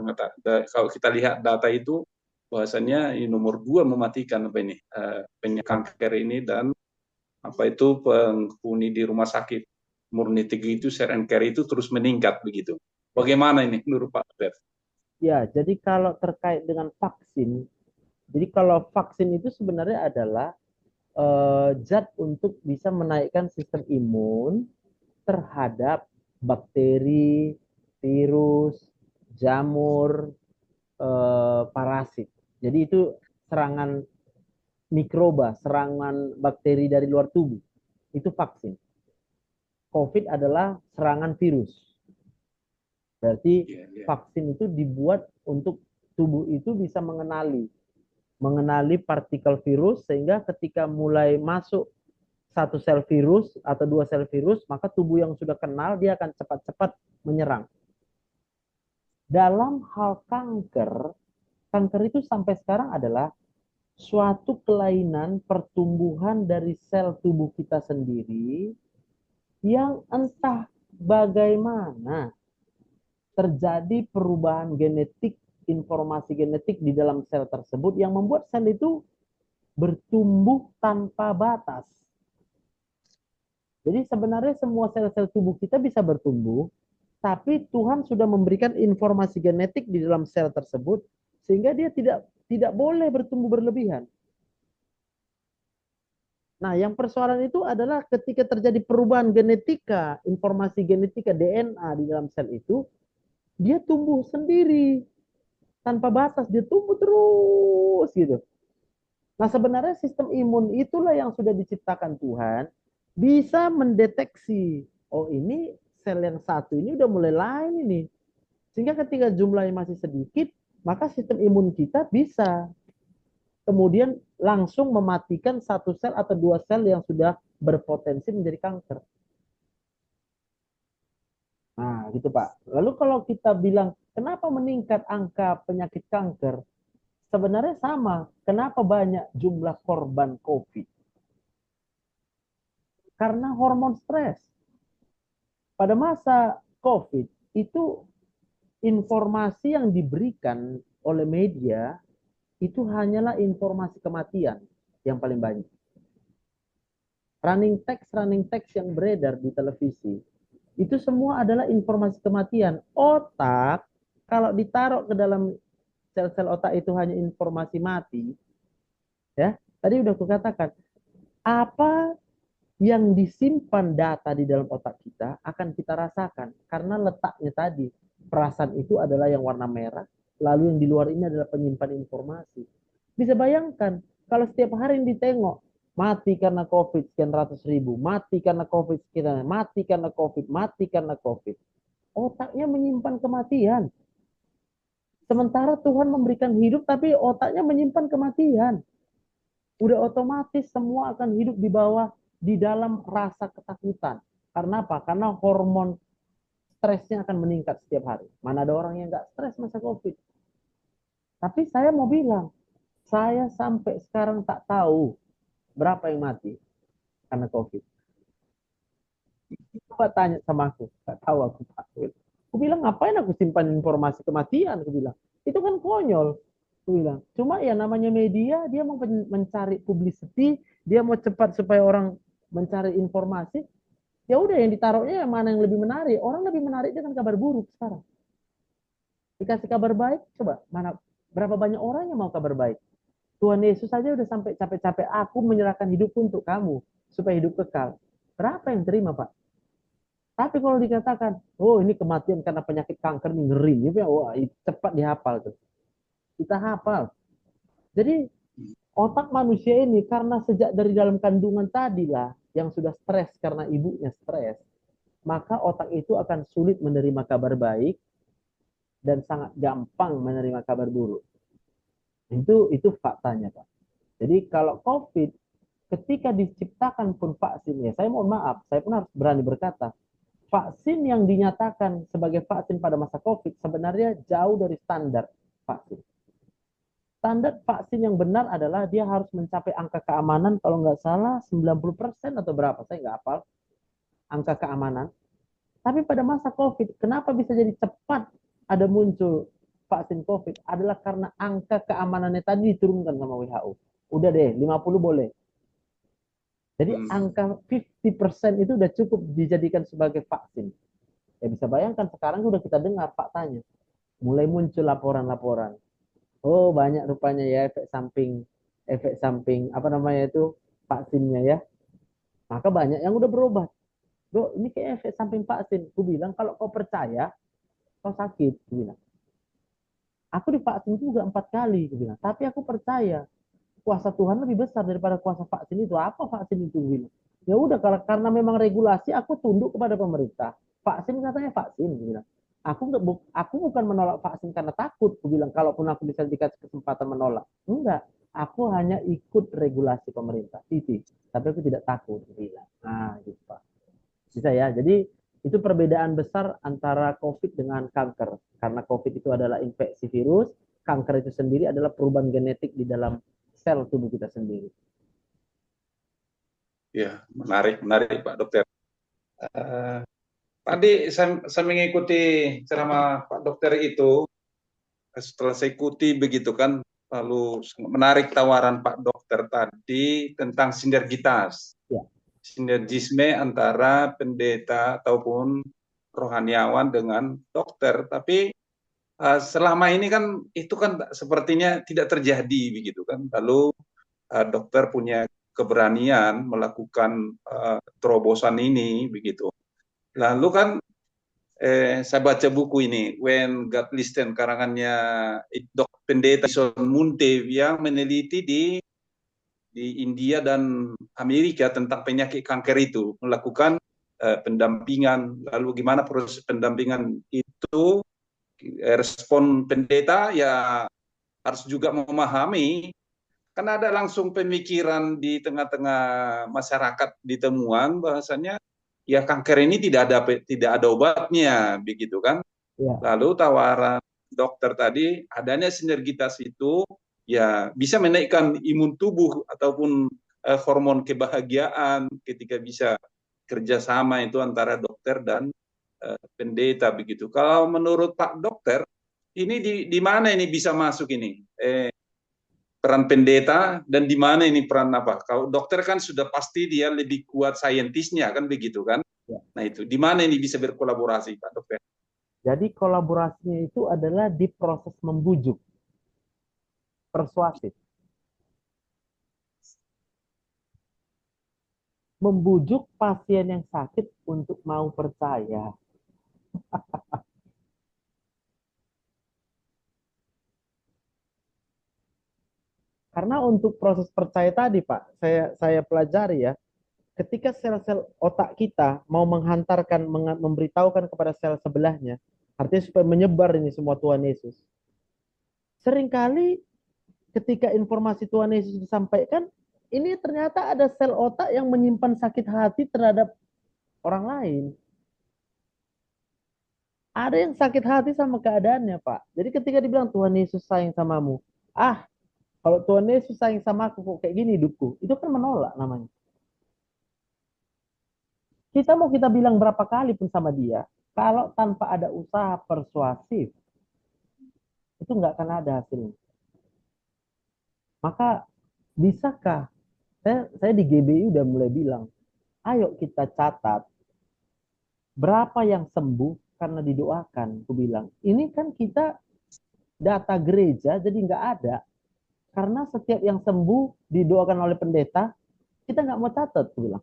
Kalau kita lihat data itu bahwasannya nomor 2 mematikan penyakit kanker ini, dan penghuni di rumah sakit Murni Teguh itu Share and Care itu terus meningkat begitu. Bagaimana ini menurut Pak Fer? Ya, jadi kalau terkait dengan vaksin, jadi kalau vaksin itu sebenarnya adalah zat untuk bisa menaikkan sistem imun terhadap bakteri, virus, jamur, parasit. Jadi itu serangan mikroba, serangan bakteri dari luar tubuh. Itu vaksin. COVID adalah serangan virus. Berarti vaksin itu dibuat untuk tubuh itu bisa mengenali partikel virus, sehingga ketika mulai masuk satu sel virus atau 2 sel virus, maka tubuh yang sudah kenal dia akan cepat-cepat menyerang. Dalam hal kanker itu sampai sekarang adalah suatu kelainan pertumbuhan dari sel tubuh kita sendiri yang entah bagaimana terjadi perubahan genetik, informasi genetik di dalam sel tersebut yang membuat sel itu bertumbuh tanpa batas. Jadi sebenarnya semua sel-sel tubuh kita bisa bertumbuh, tapi Tuhan sudah memberikan informasi genetik di dalam sel tersebut sehingga dia tidak boleh bertumbuh berlebihan. Nah, yang persoalan itu adalah ketika terjadi perubahan genetika, informasi genetika DNA di dalam sel itu, dia tumbuh sendiri tanpa batas, dia tumbuh terus gitu. Nah, sebenarnya sistem imun itulah yang sudah diciptakan Tuhan bisa mendeteksi, oh ini sel yang satu ini udah mulai lain ini. Sehingga ketika jumlahnya masih sedikit, maka sistem imun kita bisa kemudian langsung mematikan satu sel atau dua sel yang sudah berpotensi menjadi kanker. Nah, gitu Pak. Lalu kalau kita bilang, kenapa meningkat angka penyakit kanker? Sebenarnya sama. Kenapa banyak jumlah korban COVID? Karena hormon stres. Pada masa COVID, itu informasi yang diberikan oleh media itu hanyalah informasi kematian yang paling banyak. Running text yang beredar di televisi, itu semua adalah informasi kematian. Otak, kalau ditaruh ke dalam sel-sel otak itu hanya informasi mati, ya, tadi udah kukatakan, apa yang disimpan data di dalam otak kita akan kita rasakan. Karena letaknya tadi, perasaan itu adalah yang warna merah, lalu yang di luar ini adalah penyimpan informasi. Bisa bayangkan, kalau setiap hari yang ditengok, mati karena COVID sekian ratus ribu, mati karena COVID sekian, mati karena COVID, mati karena COVID. Otaknya menyimpan kematian. Sementara Tuhan memberikan hidup, tapi otaknya menyimpan kematian. Udah otomatis semua akan hidup di dalam rasa ketakutan. Karena apa? Karena hormon stresnya akan meningkat setiap hari. Mana ada orang yang nggak stres masa COVID. Tapi saya mau bilang, saya sampai sekarang tak tahu berapa yang mati karena COVID. Coba tanya sama aku, tak tahu aku Pak. Aku bilang, ngapain aku simpan informasi kematian? Aku bilang, itu kan konyol. Aku bilang, cuma ya namanya media, dia mau mencari publicity, dia mau cepat supaya orang mencari informasi. Ya udah yang ditaruhnya yang mana yang lebih menarik. Orang lebih menarik dengan kabar buruk sekarang. Dikasih kabar baik, coba mana berapa banyak orang yang mau kabar baik. Tuhan Yesus saja udah sampai capek-capek, aku menyerahkan hidupku untuk kamu supaya hidup kekal. Berapa yang terima, Pak? Tapi kalau dikatakan, oh ini kematian karena penyakit kanker nih, ngeri, ya, wah, cepat dihafal tuh. Kita hafal. Jadi otak manusia ini karena sejak dari dalam kandungan tadi lah yang sudah stres karena ibunya stres, maka otak itu akan sulit menerima kabar baik dan sangat gampang menerima kabar buruk. Itu faktanya, Pak. Jadi kalau COVID ketika diciptakan pun vaksin, ya saya mohon maaf, saya pun harus berani berkata, vaksin yang dinyatakan sebagai vaksin pada masa COVID sebenarnya jauh dari standar vaksin. Standar vaksin yang benar adalah dia harus mencapai angka keamanan kalau nggak salah 90% atau berapa, saya nggak hafal angka keamanan. Tapi pada masa COVID, kenapa bisa jadi cepat ada muncul vaksin COVID? Adalah karena angka keamanannya tadi diturunkan sama WHO. Udah deh, 50 boleh. Jadi angka 50% itu udah cukup dijadikan sebagai vaksin. Ya bisa bayangkan sekarang udah kita dengar faktanya. Mulai muncul laporan-laporan. Oh banyak rupanya ya efek samping apa namanya itu vaksinnya ya. Maka banyak yang udah berobat. Bro, ini kayak efek samping vaksin. Aku bilang kalau kau percaya, kau sakit. Aku bilang. Aku divaksin juga 4 kali. Aku bilang. Tapi aku percaya kuasa Tuhan lebih besar daripada kuasa vaksin itu. Apa vaksin itu? Aku bilang. Ya udah karena memang regulasi aku tunduk kepada pemerintah. Vaksin katanya vaksin. Aku bilang. Aku bukan menolak vaksin karena takut. Aku bilang kalaupun aku bisa dikasih kesempatan menolak. Enggak. Aku hanya ikut regulasi pemerintah. Itu. Tapi aku tidak takut. Aku bilang. Nah, gitu Pak. Bisa ya. Jadi itu perbedaan besar antara COVID dengan kanker. Karena COVID itu adalah infeksi virus, kanker itu sendiri adalah perubahan genetik di dalam sel tubuh kita sendiri. Ya, menarik, menarik Pak Dokter. Eh, Tadi saya mengikuti ceramah Pak Dokter itu, setelah saya ikuti begitu kan, lalu sangat menarik tawaran Pak Dokter tadi tentang sinergitas, Ya, sinergisme antara pendeta ataupun rohaniawan dengan dokter. Tapi selama ini kan itu kan sepertinya tidak terjadi begitu kan. Lalu dokter punya keberanian melakukan terobosan ini begitu. Lalu kan saya baca buku ini When God Listen karangannya pendeta Ison Munte yang meneliti di India dan Amerika tentang penyakit kanker itu, melakukan pendampingan. Lalu gimana proses pendampingan itu, respon pendeta ya harus juga memahami. Kan ada langsung pemikiran di tengah-tengah masyarakat ditemuan bahasanya ya kanker ini tidak ada obatnya begitu kan. ya, Lalu tawaran dokter tadi adanya sinergitas itu ya bisa menaikkan imun tubuh ataupun hormon kebahagiaan ketika bisa kerjasama itu antara dokter dan pendeta begitu. Kalau menurut Pak Dokter ini di mana ini bisa masuk ini? Peran pendeta dan di mana ini peran apa? Kalau dokter kan sudah pasti dia lebih kuat saintisnya kan begitu kan? ya. Nah itu di mana ini bisa berkolaborasi Pak Dokter? Jadi kolaborasinya itu adalah di proses membujuk, persuasif. Membujuk pasien yang sakit untuk mau percaya. Karena untuk proses percaya tadi, Pak, saya pelajari ya, ketika sel-sel otak kita mau menghantarkan, memberitahukan kepada sel sebelahnya, artinya supaya menyebar ini semua Tuhan Yesus. Seringkali ketika informasi Tuhan Yesus disampaikan, ini ternyata ada sel otak yang menyimpan sakit hati terhadap orang lain. Ada yang sakit hati sama keadaannya, Pak. Jadi ketika dibilang Tuhan Yesus sayang samamu, kalau Tuhan Yesus sayang sama aku kok kayak gini hidupku, itu kan menolak namanya. Kita mau kita bilang berapa kali pun sama dia, kalau tanpa ada usaha persuasif, itu nggak akan ada hasilnya. Maka bisakah, saya di GBI udah mulai bilang, ayo kita catat berapa yang sembuh karena didoakan. Aku bilang, ini kan kita data gereja jadi nggak ada. Karena setiap yang sembuh didoakan oleh pendeta, kita nggak mau catat, aku bilang.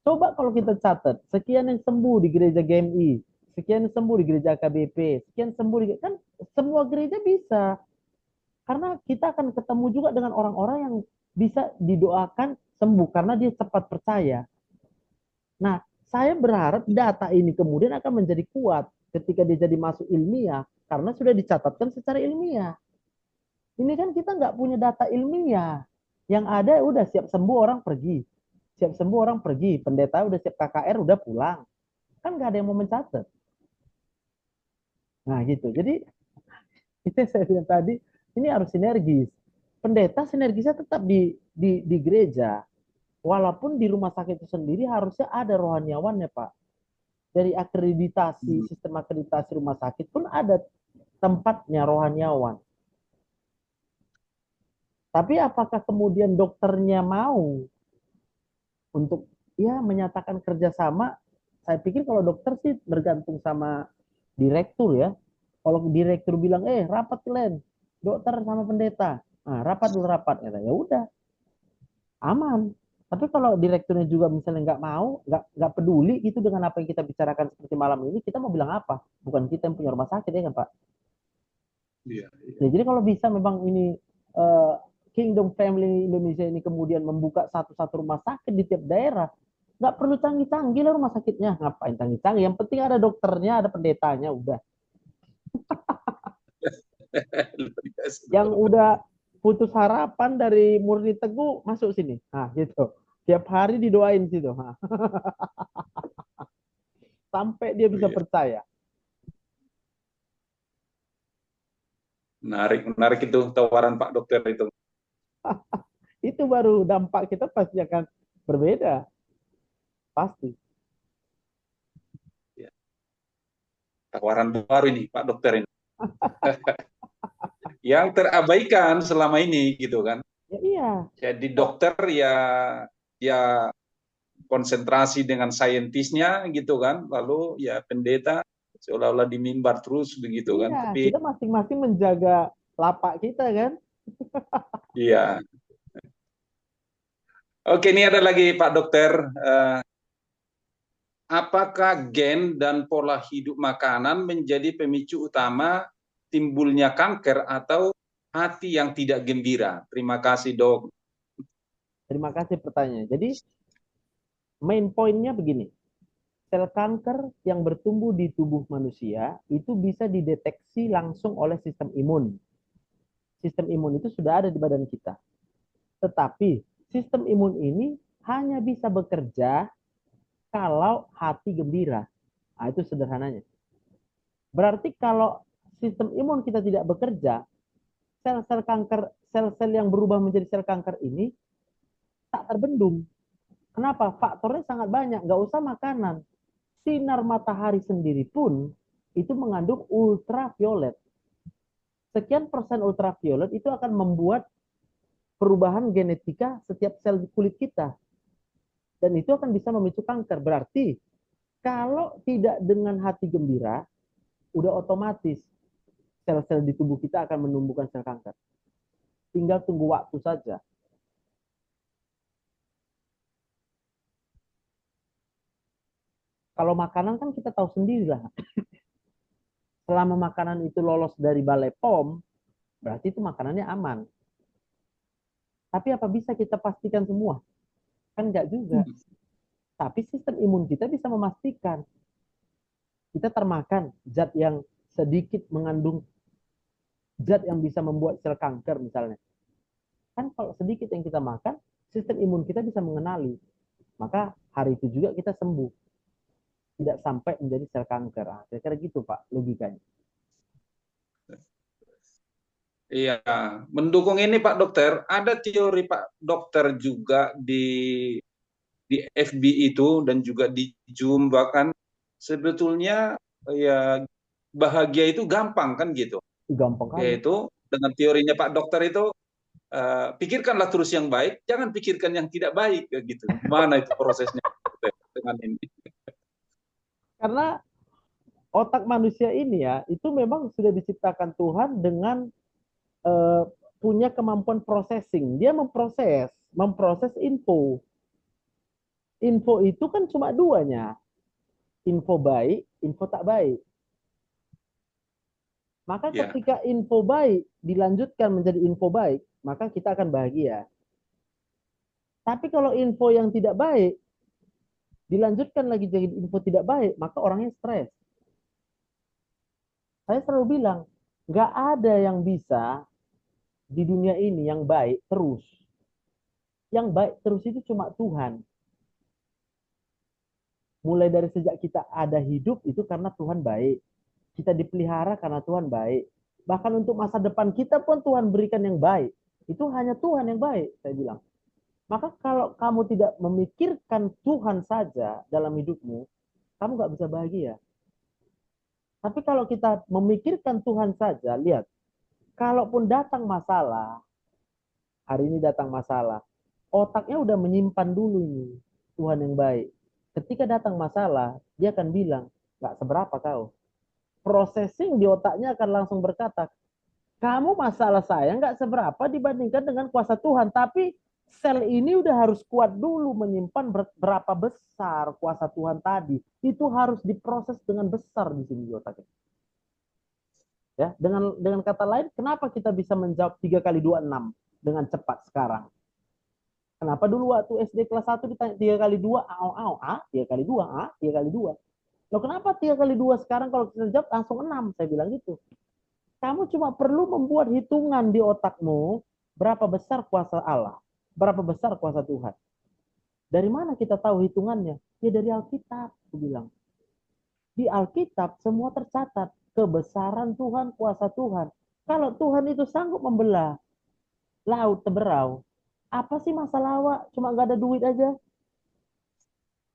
Coba kalau kita catat, sekian yang sembuh di gereja GMI, sekian yang sembuh di gereja KBP, sekian sembuh di, kan semua gereja bisa. Karena kita akan ketemu juga dengan orang-orang yang bisa didoakan sembuh karena dia cepat percaya. Nah, saya berharap data ini kemudian akan menjadi kuat ketika dia jadi masuk ilmiah karena sudah dicatatkan secara ilmiah. Ini kan kita nggak punya data ilmiah. Yang ada udah siap sembuh orang pergi. Siap sembuh orang pergi. Pendeta udah siap KKR udah pulang. Kan nggak ada yang mau mencatat. Nah gitu. Jadi itu yang saya bilang tadi, ini harus sinergis. Pendeta sinergisnya tetap di gereja. Walaupun di rumah sakit itu sendiri harusnya ada rohaniawannya, Pak. Dari akreditasi, sistem akreditasi rumah sakit pun ada tempatnya rohaniawan. Tapi apakah kemudian dokternya mau untuk ya menyatakan kerjasama? Saya pikir kalau dokter sih bergantung sama direktur ya. Kalau direktur bilang, rapat kalian, dokter sama pendeta, nah, rapat dulu rapat, ya udah aman. Tapi kalau direkturnya juga misalnya nggak mau, nggak peduli gitu dengan apa yang kita bicarakan seperti malam ini, kita mau bilang apa? Bukan kita yang punya rumah sakit ya kan Pak? Iya. Ya, jadi kalau bisa memang ini uh, Kingdom Family Indonesia ini kemudian membuka satu-satu rumah sakit di tiap daerah, nggak perlu canggih-canggih lah rumah sakitnya. Ngapain canggih-canggih? Yang penting ada dokternya, ada pendetanya, udah. Yang udah putus harapan dari Murni Teguh masuk sini. Nah, gitu. Tiap hari didoain situ. Nah. Sampai dia bisa percaya. Menarik itu tawaran Pak Dokter itu. Itu baru dampak kita pasti akan berbeda. Pasti. Ya, tawaran baru ini Pak Dokter ini. Yang terabaikan selama ini gitu kan. Ya iya. Jadi dokter ya ya konsentrasi dengan saintisnya gitu kan, lalu ya pendeta seolah-olah di mimbar terus begitu kan. Iya, Tapi kita masing-masing menjaga lapak kita kan. iya. Oke, ini ada lagi Pak Dokter. Apakah gen dan pola hidup makanan menjadi pemicu utama timbulnya kanker atau hati yang tidak gembira? Terima kasih, Dok. Terima kasih pertanyaannya. Jadi main poinnya begini. Sel kanker yang bertumbuh di tubuh manusia itu bisa dideteksi langsung oleh sistem imun. Sistem imun itu sudah ada di badan kita. Tetapi sistem imun ini hanya bisa bekerja kalau hati gembira. Nah, itu sederhananya. Berarti kalau sistem imun kita tidak bekerja, sel-sel kanker, sel-sel yang berubah menjadi sel kanker ini tak terbendung. Kenapa? Faktornya sangat banyak. Nggak usah makanan. Sinar matahari sendiri pun itu mengandung ultraviolet. Sekian persen ultraviolet itu akan membuat perubahan genetika setiap sel di kulit kita. Dan itu akan bisa memicu kanker. Berarti kalau tidak dengan hati gembira, udah otomatis sel-sel di tubuh kita akan menumbuhkan sel kanker. Tinggal tunggu waktu saja. Kalau makanan kan kita tahu sendiri lah. Selama makanan itu lolos dari Balai POM, berarti itu makanannya aman. Tapi apa bisa kita pastikan semua? Kan enggak juga. Tapi sistem imun kita bisa memastikan. Kita termakan zat yang sedikit mengandung zat yang bisa membuat sel kanker misalnya. Kan kalau sedikit yang kita makan, sistem imun kita bisa mengenali. Maka hari itu juga kita sembuh. Tidak sampai menjadi sel kanker. Nah, kira-kira gitu Pak logikanya. Iya, mendukung ini Pak Dokter, ada teori Pak Dokter juga di FB itu dan juga di Zoom bahkan sebetulnya ya bahagia itu gampang kan gitu. Gampang kali. Yaitu dengan teorinya Pak Dokter itu pikirkanlah terus yang baik, jangan pikirkan yang tidak baik gitu. Gimana itu prosesnya dengan ini? Karena otak manusia ini ya, itu memang sudah diciptakan Tuhan dengan eh, punya kemampuan processing. Dia memproses info. Info itu kan cuma duanya. Info baik, info tak baik. Maka Ya, ketika info baik dilanjutkan menjadi info baik, maka kita akan bahagia. Tapi kalau info yang tidak baik dilanjutkan lagi jadi info tidak baik, maka orangnya stres. Saya selalu bilang, nggak ada yang bisa di dunia ini yang baik terus. Yang baik terus itu cuma Tuhan. Mulai dari sejak kita ada hidup itu karena Tuhan baik. Kita dipelihara karena Tuhan baik. Bahkan untuk masa depan kita pun Tuhan berikan yang baik. Itu hanya Tuhan yang baik, saya bilang. Maka kalau kamu tidak memikirkan Tuhan saja dalam hidupmu, kamu nggak bisa bahagia. Tapi kalau kita memikirkan Tuhan saja, lihat, kalaupun datang masalah, hari ini datang masalah, otaknya udah menyimpan dulu ini Tuhan yang baik. Ketika datang masalah, dia akan bilang, nggak seberapa kau. Processing di otaknya akan langsung berkata, kamu masalah saya nggak seberapa dibandingkan dengan kuasa Tuhan. Tapi sel ini udah harus kuat dulu menyimpan berapa besar kuasa Tuhan tadi. Itu harus diproses dengan besar di sini di otaknya. Ya, dengan kata lain, kenapa kita bisa menjawab 3 kali 2 6 dengan cepat sekarang? Kenapa dulu waktu SD kelas 1 ditanya 3 kali 2, A, 3 kali 2, A, 3 kali 2. Loh kenapa 3 kali 2 sekarang kalau kita jawab langsung 6? Saya bilang gitu. Kamu cuma perlu membuat hitungan di otakmu, berapa besar kuasa Allah, berapa besar kuasa Tuhan. Dari mana kita tahu hitungannya? Ya dari Alkitab, aku bilang. Di Alkitab semua tercatat. Kebesaran Tuhan, kuasa Tuhan. Kalau Tuhan itu sanggup membelah laut teberau, apa sih masalah awak? Cuma nggak ada duit aja.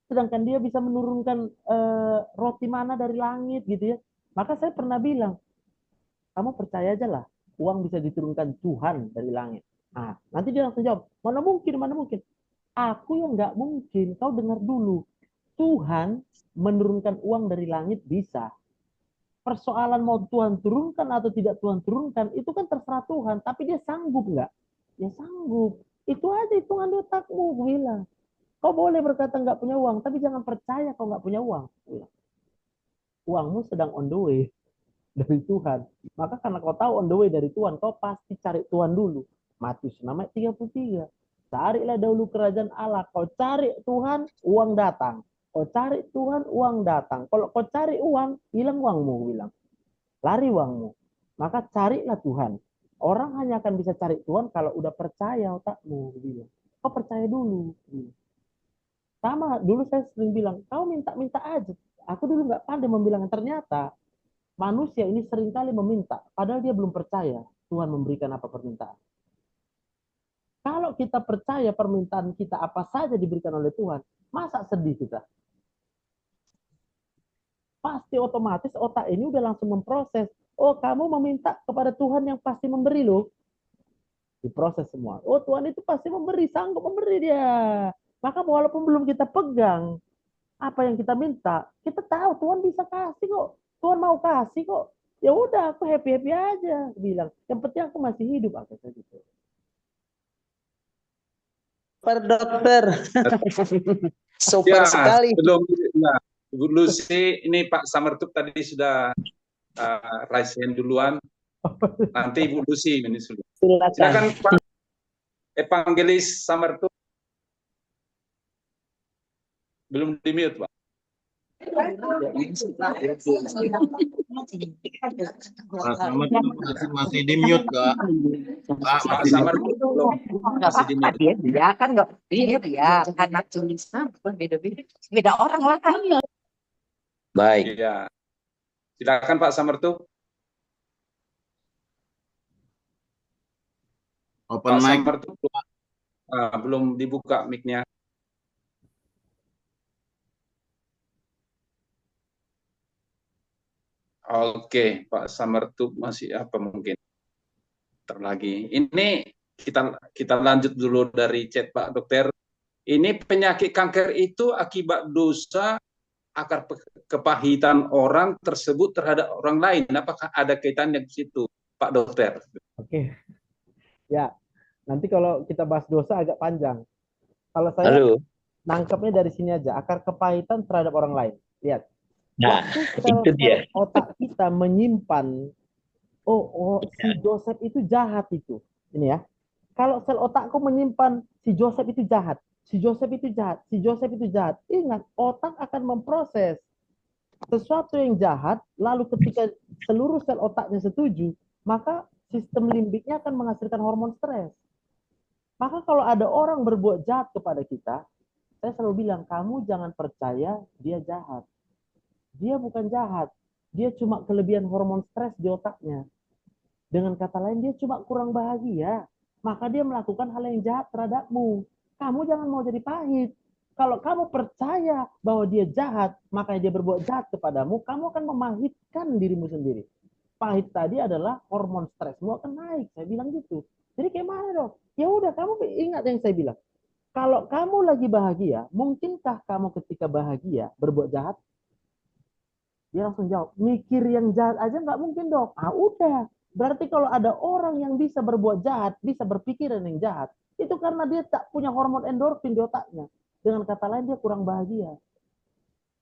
Sedangkan dia bisa menurunkan roti mana dari langit gitu ya. Maka saya pernah bilang, kamu percaya aja lah, uang bisa diturunkan Tuhan dari langit. Nah, nanti dia langsung jawab, mana mungkin, mana mungkin. Aku yang nggak mungkin, kau dengar dulu. Tuhan menurunkan uang dari langit bisa. Persoalan mau Tuhan turunkan atau tidak Tuhan turunkan, itu kan terserah Tuhan. Tapi dia sanggup nggak? Ya sanggup. Itu aja hitungan di otakmu, gue bilang. Kau boleh berkata nggak punya uang, tapi jangan percaya kau nggak punya uang. Uangmu sedang on the way dari Tuhan. Maka karena kau tahu on the way dari Tuhan, kau pasti cari Tuhan dulu. Matius 6 ayat 33. Carilah dahulu kerajaan Allah. Kau cari Tuhan, uang datang. Kau cari Tuhan, uang datang. Kalau kau cari uang, hilang uangmu, bilang. Lari uangmu. Maka carilah Tuhan. Orang hanya akan bisa cari Tuhan kalau udah percaya otakmu, bilang. Kau percaya dulu. Sama, dulu saya sering bilang, kau minta-minta aja. Aku dulu nggak pandai membilang, ternyata manusia ini seringkali meminta, padahal dia belum percaya Tuhan memberikan apa permintaan. Kalau kita percaya permintaan kita apa saja diberikan oleh Tuhan, masa sedih kita? Pasti otomatis otak ini udah langsung memproses. Oh, kamu meminta kepada Tuhan yang pasti memberi loh. Diproses semua. Oh, Tuhan itu pasti memberi, sanggup memberi dia. Maka walaupun belum kita pegang apa yang kita minta, kita tahu Tuhan bisa kasih kok. Tuhan mau kasih kok. Ya udah, aku happy-happy aja, bilang. Yang penting aku masih hidup, aku gitu. Per dokter. Super Ya, sekali. sebelum ya, Bu Lucy, ini Pak Samertup tadi sudah raise hand duluan. Nanti Ibu Lucy ini sudah. Silakan Pak Evangelis Samertup. Belum di mute, Pak. Pak Samad masih di mute, Kak. Pak, Pak masih di Samertup belum. Masih di mute. Dia kan nggak dia anak tulisan beda-beda beda orang lah kan. Baik. Ya. Silakan Pak Samertup. open Pak mic. Samertup belum dibuka mic-nya. Oke, Pak Samertup masih apa mungkin terlagi. Ini kita lanjut dulu dari chat Pak Dokter. Ini penyakit kanker itu akibat dosa akar kepahitan orang tersebut terhadap orang lain. Apakah ada kaitannya di situ, Pak Dokter? Oke. Ya, nanti kalau kita bahas dosa agak panjang. Kalau saya Halo. nangkepnya dari sini aja, akar kepahitan terhadap orang lain. Lihat. Nah, itu dia. Otak kita menyimpan, si Joseph itu jahat itu. Ini ya. Kalau sel otakku menyimpan si Joseph itu jahat, si Joseph itu jahat, si Joseph itu jahat. Ingat, otak akan memproses sesuatu yang jahat, lalu ketika seluruh sel otaknya setuju, maka sistem limbiknya akan menghasilkan hormon stres. Maka kalau ada orang berbuat jahat kepada kita, saya selalu bilang, kamu jangan percaya dia jahat. Dia bukan jahat. Dia cuma kelebihan hormon stres di otaknya. Dengan kata lain, dia cuma kurang bahagia. Maka dia melakukan hal yang jahat terhadapmu. Kamu jangan mau jadi pahit. Kalau kamu percaya bahwa dia jahat, makanya dia berbuat jahat kepadamu, kamu akan memahitkan dirimu sendiri. Pahit tadi adalah hormon stresmu akan naik. Saya bilang gitu. Jadi kayak mana dong? Ya udah, kamu ingat yang saya bilang. Kalau kamu lagi bahagia, mungkinkah kamu ketika bahagia berbuat jahat? Dia langsung jawab, mikir yang jahat aja nggak mungkin dong. Ah udah, berarti kalau ada orang yang bisa berbuat jahat, bisa berpikiran yang jahat, itu karena dia tak punya hormon endorfin di otaknya. Dengan kata lain, dia kurang bahagia.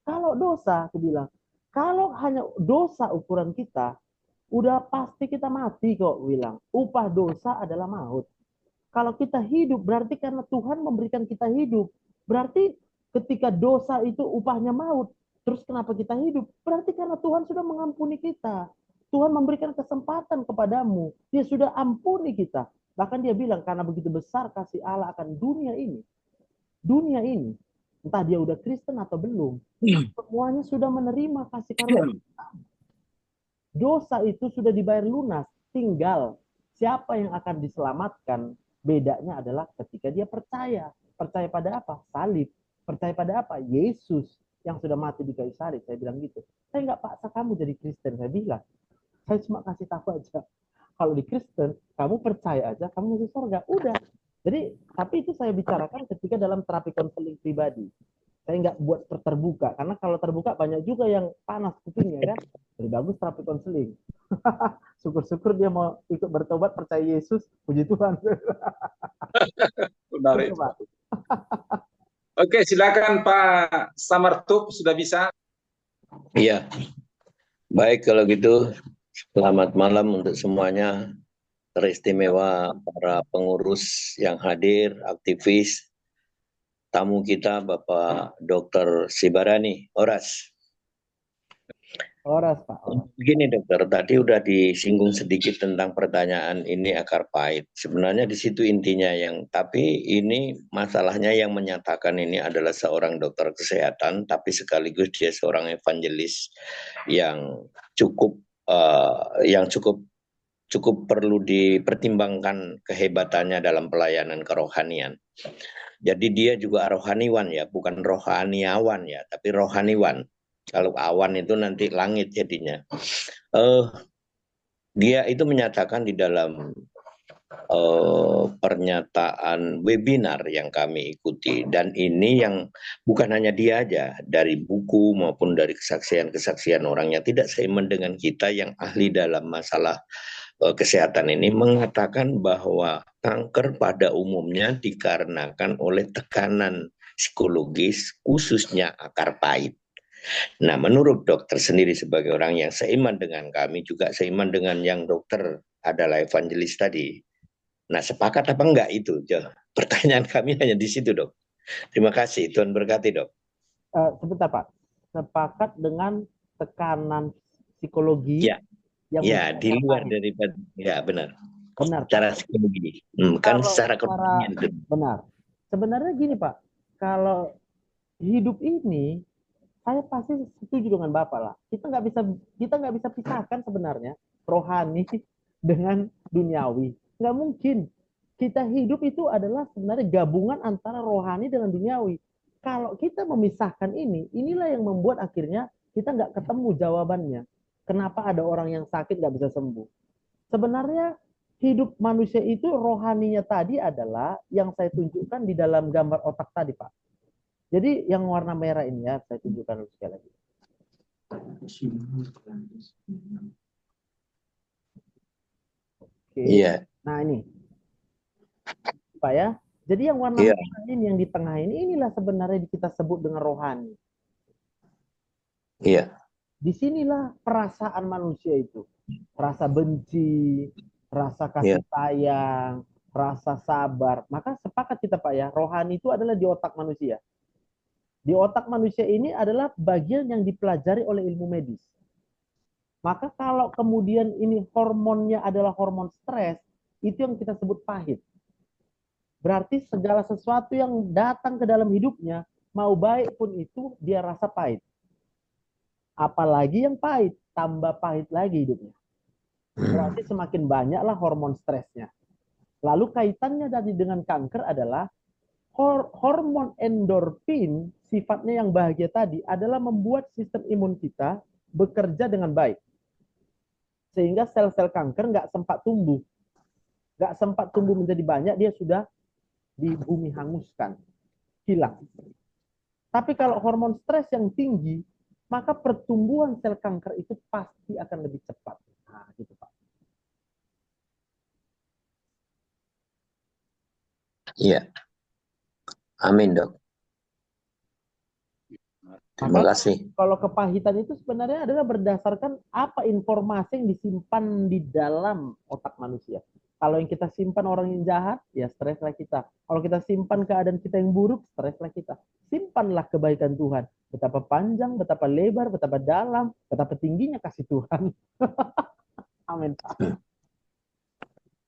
Kalau dosa, aku bilang, kalau hanya dosa ukuran kita, udah pasti kita mati kok, bilang. Upah dosa adalah maut. Kalau kita hidup, berarti karena Tuhan memberikan kita hidup. Berarti ketika dosa itu upahnya maut, terus kenapa kita hidup? Berarti karena Tuhan sudah mengampuni kita. Tuhan memberikan kesempatan kepadamu. Dia sudah ampuni kita. Bahkan dia bilang, karena begitu besar kasih Allah akan dunia ini. Dunia ini, entah dia udah Kristen atau belum, semuanya sudah menerima kasih karunia. Dosa itu sudah dibayar lunas. Tinggal siapa yang akan diselamatkan, bedanya adalah ketika dia percaya. Percaya pada apa? Salib. Percaya pada apa? Yesus yang sudah mati di kayu salib. Saya bilang gitu. Saya nggak paksa kamu jadi Kristen. Saya bilang. Saya cuma kasih tahu aja. Kalau di Kristen, kamu percaya aja, kamu masuk surga. Udah. Jadi, tapi itu saya bicarakan ketika dalam terapi konseling pribadi. Saya nggak buat terbuka. Karena kalau terbuka banyak juga yang panas kupingnya kan. Lebih bagus terapi konseling. Syukur-syukur dia mau ikut bertobat, percaya Yesus. Puji Tuhan. Menarik. Gitu, Pak. Oke, silakan Pak Samartup, sudah bisa. Iya. Baik kalau gitu, selamat malam untuk semuanya. Teristimewa para pengurus yang hadir, aktivis, tamu kita Bapak Dr. Sibarani Oras. Oras, Pak. Begini dokter, tadi udah disinggung sedikit tentang pertanyaan ini akar pahit. Sebenarnya di situ intinya tapi ini masalahnya yang menyatakan ini adalah seorang dokter kesehatan, tapi sekaligus dia seorang evangelis yang cukup perlu dipertimbangkan kehebatannya dalam pelayanan kerohanian. Jadi dia juga rohaniwan ya, bukan rohaniawan ya, tapi rohaniwan. Kalau awan itu nanti langit jadinya. Dia itu menyatakan di dalam pernyataan webinar yang kami ikuti, dan ini yang bukan hanya dia aja, dari buku maupun dari kesaksian-kesaksian orangnya tidak seiman dengan kita yang ahli dalam masalah kesehatan ini, mengatakan bahwa kanker pada umumnya dikarenakan oleh tekanan psikologis, khususnya akar pahit. Nah, menurut dokter sendiri sebagai orang yang seiman dengan kami, juga seiman dengan yang dokter adalah evangelis tadi. Nah, sepakat apa enggak itu? Pertanyaan kami hanya di situ, Dok. Terima kasih, Tuhan berkati, Dok. Sebentar, Pak. Sepakat dengan tekanan psikologi ya, di luar daripada, ya benar. Benar. Secara psikologi. Kan secara kerohanian. Benar. Sebenarnya gini, Pak. Kalau hidup ini, saya pasti setuju dengan Bapak lah. Kita nggak bisa pisahkan sebenarnya rohani dengan duniawi. Nggak mungkin. Kita hidup itu adalah sebenarnya gabungan antara rohani dengan duniawi. Kalau kita memisahkan ini, inilah yang membuat akhirnya kita nggak ketemu jawabannya. Kenapa ada orang yang sakit nggak bisa sembuh? Sebenarnya hidup manusia itu rohaninya tadi adalah yang saya tunjukkan di dalam gambar otak tadi, Pak. Jadi yang warna merah ini ya, saya tunjukkan dulu sekali lagi. Oke. Iya. Nah ini, Pak ya. Jadi yang warna merah ini, yang di tengah ini, inilah sebenarnya kita sebut dengan rohani. Iya. Disinilah perasaan manusia itu. Rasa benci, rasa kasih sayang, rasa sabar. Maka sepakat kita Pak ya, rohani itu adalah di otak manusia. Di otak manusia ini adalah bagian yang dipelajari oleh ilmu medis. Maka kalau kemudian ini hormonnya adalah hormon stres, itu yang kita sebut pahit. Berarti segala sesuatu yang datang ke dalam hidupnya, mau baik pun itu dia rasa pahit. Apalagi yang pahit, tambah pahit lagi hidupnya. Berarti semakin banyaklah hormon stresnya. Lalu kaitannya tadi dengan kanker adalah hormon endorfin, sifatnya yang bahagia tadi, adalah membuat sistem imun kita bekerja dengan baik. Sehingga sel-sel kanker nggak sempat tumbuh. Nggak sempat tumbuh menjadi banyak, dia sudah di bumi hanguskan. Hilang. Tapi kalau hormon stres yang tinggi, maka pertumbuhan sel kanker itu pasti akan lebih cepat. Nah, gitu Pak. Iya. Amin, Dok. Terima kasih. Kalau kepahitan itu sebenarnya adalah berdasarkan apa informasi yang disimpan di dalam otak manusia. Kalau yang kita simpan orang yang jahat, ya streslah kita. Kalau kita simpan keadaan kita yang buruk, streslah kita. Simpanlah kebaikan Tuhan. Betapa panjang, betapa lebar, betapa dalam, betapa tingginya kasih Tuhan. Amin.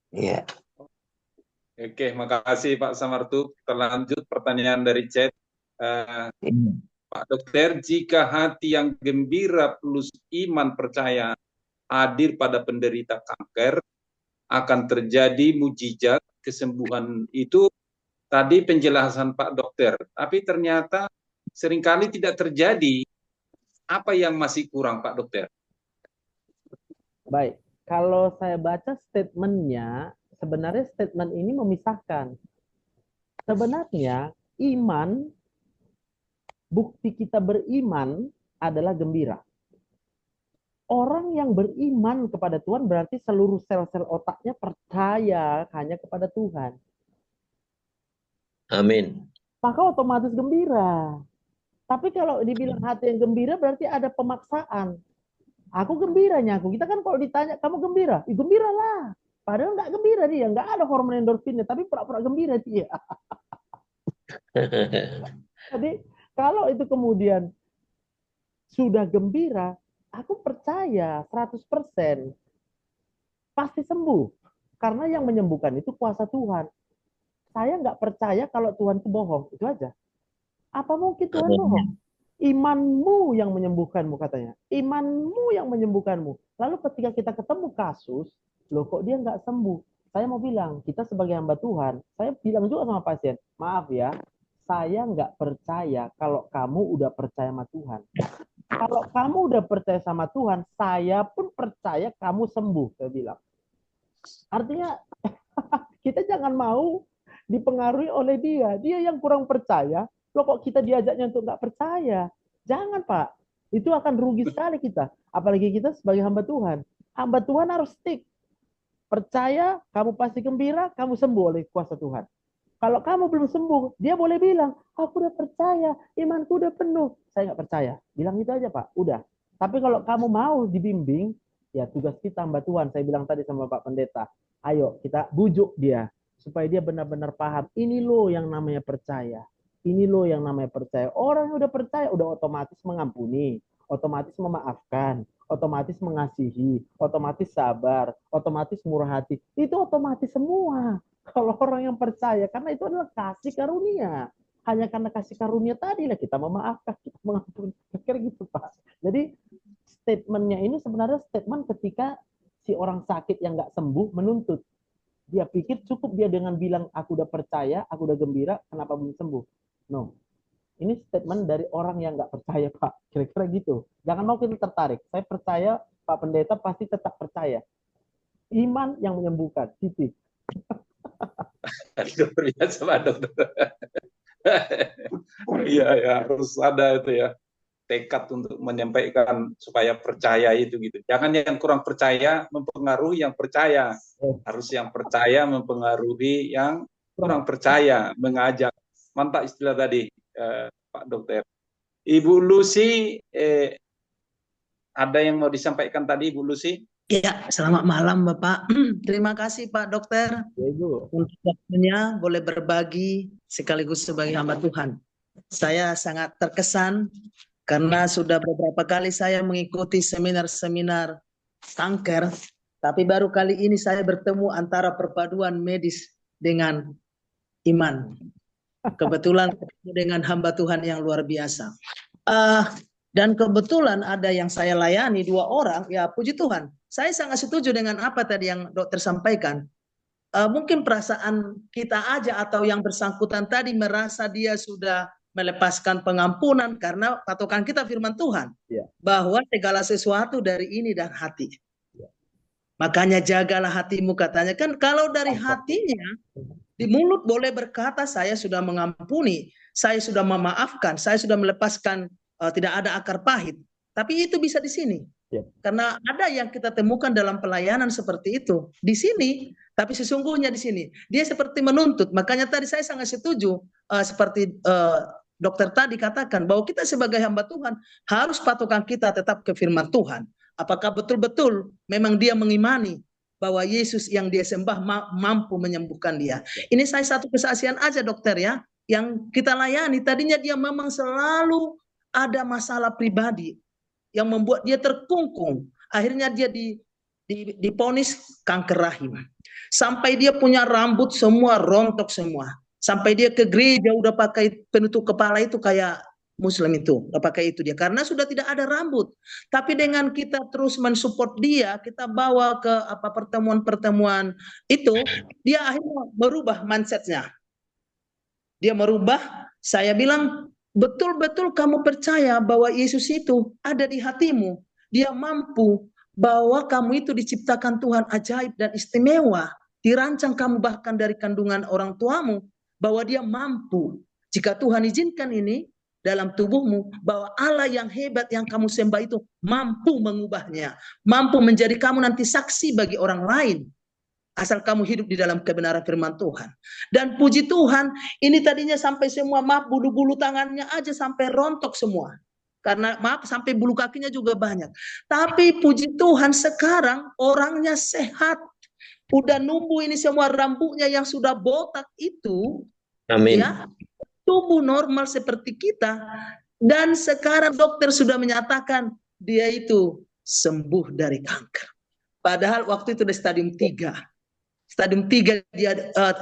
Iya. Oke, makasih Pak Samartup. Terlanjut pertanyaan dari chat. Pak Dokter, jika hati yang gembira plus iman percaya hadir pada penderita kanker, akan terjadi mujizat kesembuhan itu tadi penjelasan Pak Dokter, tapi ternyata seringkali tidak terjadi. Apa yang masih kurang Pak Dokter? Baik, kalau saya baca statementnya, sebenarnya statement ini memisahkan. Sebenarnya iman, bukti kita beriman adalah gembira. Orang yang beriman kepada Tuhan berarti seluruh sel-sel otaknya percaya hanya kepada Tuhan. Amin. Maka otomatis gembira. Tapi kalau dibilang hati yang gembira berarti ada pemaksaan. Aku gembiranya aku. Kita kan kalau ditanya kamu gembira, gembira lah. Padahal nggak gembira dia, nggak ada hormon endorfinnya, tapi pura-pura gembira dia. Jadi kalau itu kemudian sudah gembira, aku percaya 100% pasti sembuh. Karena yang menyembuhkan itu kuasa Tuhan. Saya nggak percaya kalau Tuhan itu bohong, itu aja. Apa mungkin Tuhan bohong? Imanmu yang menyembuhkanmu katanya. Imanmu yang menyembuhkanmu. Lalu ketika kita ketemu kasus, loh kok dia nggak sembuh? Saya mau bilang, kita sebagai hamba Tuhan, saya bilang juga sama pasien, maaf ya, saya nggak percaya kalau kamu udah percaya sama Tuhan. Kalau kamu udah percaya sama Tuhan, saya pun percaya kamu sembuh, saya bilang. Artinya, kita jangan mau dipengaruhi oleh dia. Dia yang kurang percaya, loh kok kita diajaknya untuk nggak percaya? Jangan Pak, itu akan rugi sekali kita. Apalagi kita sebagai hamba Tuhan. Hamba Tuhan harus stick. Percaya, kamu pasti gembira, kamu sembuh oleh kuasa Tuhan. Kalau kamu belum sembuh, dia boleh bilang, aku udah percaya, imanku udah penuh. Saya nggak percaya. Bilang itu aja Pak, udah. Tapi kalau kamu mau dibimbing, ya tugas kita hamba Tuhan. Saya bilang tadi sama Pak Pendeta, ayo kita bujuk dia. Supaya dia benar-benar paham, ini loh yang namanya percaya. Ini loh yang namanya percaya. Orang yang udah percaya, udah otomatis mengampuni, otomatis memaafkan, otomatis mengasihi, otomatis sabar, otomatis murah hati. Itu otomatis semua. Kalau orang yang percaya, karena itu adalah kasih karunia. Hanya karena kasih karunia tadi lah kita memaafkan, kita mengampuni. Kira gitu Pak. Jadi statementnya ini sebenarnya statement ketika si orang sakit yang nggak sembuh menuntut. Dia pikir cukup dia dengan bilang aku udah percaya, aku udah gembira, kenapa belum sembuh? No. Ini statement dari orang yang nggak percaya Pak. Kira-kira gitu. Jangan mau kita tertarik. Saya percaya Pak Pendeta pasti tetap percaya. Iman yang menyembuhkan. Titik. Luar biasa Pak Dokter. Iya ya, harus ada itu ya, tekad untuk menyampaikan supaya percaya itu gitu. Jangan yang kurang percaya mempengaruhi yang percaya. Harus yang percaya mempengaruhi yang kurang percaya, mengajak. Mantap istilah tadi Pak Dokter. Ibu Lucy, ada yang mau disampaikan tadi Ibu Lucy? Ya, selamat malam Bapak. Terima kasih Pak Dokter untuk waktunya boleh berbagi sekaligus sebagai hamba Tuhan. Saya sangat terkesan karena sudah beberapa kali saya mengikuti seminar-seminar kanker, tapi baru kali ini saya bertemu antara perpaduan medis dengan iman. Kebetulan dengan hamba Tuhan yang luar biasa. Dan kebetulan ada yang saya layani 2 orang, ya puji Tuhan. Saya sangat setuju dengan apa tadi yang dokter sampaikan. Mungkin perasaan kita aja atau yang bersangkutan tadi merasa dia sudah melepaskan pengampunan karena patokan kita firman Tuhan. Bahwa segala sesuatu dari ini dan hati. Makanya jagalah hatimu katanya. Kan kalau dari hatinya, di mulut boleh berkata saya sudah mengampuni, saya sudah memaafkan, saya sudah melepaskan, tidak ada akar pahit. Tapi itu bisa di sini. Karena ada yang kita temukan dalam pelayanan seperti itu. Di sini, tapi sesungguhnya di sini. Dia seperti menuntut. Makanya tadi saya sangat setuju, seperti dokter tadi katakan, bahwa kita sebagai hamba Tuhan, harus patokan kita tetap ke firman Tuhan. Apakah betul-betul memang dia mengimani bahwa Yesus yang dia sembah mampu menyembuhkan dia. Ini saya satu kesaksian aja dokter ya, yang kita layani. Tadinya dia memang selalu ada masalah pribadi yang membuat dia terkungkung. Akhirnya dia diponis kanker rahim. Sampai dia punya rambut semua rontok semua. Sampai dia ke gereja udah pakai penutup kepala itu kayak Muslim itu, pakai itu dia karena sudah tidak ada rambut. Tapi dengan kita terus mensupport dia, kita bawa ke pertemuan-pertemuan itu, dia akhirnya berubah mindsetnya. Dia merubah. Saya bilang, betul-betul kamu percaya bahwa Yesus itu ada di hatimu. Dia mampu, bahwa kamu itu diciptakan Tuhan ajaib dan istimewa. Dirancang kamu bahkan dari kandungan orang tuamu, bahwa dia mampu. Jika Tuhan izinkan ini dalam tubuhmu, bahwa Allah yang hebat yang kamu sembah itu mampu mengubahnya, mampu menjadi kamu nanti saksi bagi orang lain, asal kamu hidup di dalam kebenaran firman Tuhan. Dan puji Tuhan, ini tadinya sampai semua, maaf, bulu-bulu tangannya aja sampai rontok semua. Karena maaf, sampai bulu kakinya juga banyak. Tapi puji Tuhan, sekarang orangnya sehat. Udah numbuh ini semua rambutnya yang sudah botak itu. Amin. Ya, tubuh normal seperti kita. Dan sekarang dokter sudah menyatakan dia itu sembuh dari kanker. Padahal waktu itu di stadium 3. Stadium 3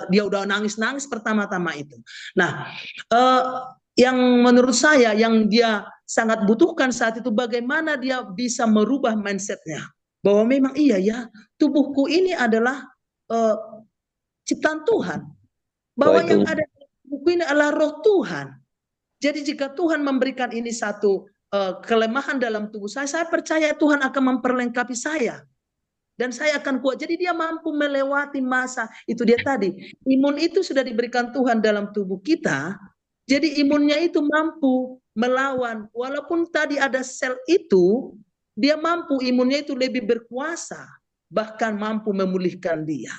dia udah nangis-nangis pertama-tama itu. Nah, yang menurut saya yang dia sangat butuhkan saat itu, bagaimana dia bisa merubah mindsetnya. Bahwa memang iya ya, tubuhku ini adalah ciptaan Tuhan. Bahwa yang ada di tubuhku ini adalah roh Tuhan. Jadi jika Tuhan memberikan ini satu kelemahan dalam tubuh saya percaya Tuhan akan memperlengkapi saya. Dan saya akan kuat. Jadi dia mampu melewati masa. Itu dia tadi. Imun itu sudah diberikan Tuhan dalam tubuh kita. Jadi imunnya itu mampu melawan. Walaupun tadi ada sel itu, dia mampu, imunnya itu lebih berkuasa. Bahkan mampu memulihkan dia.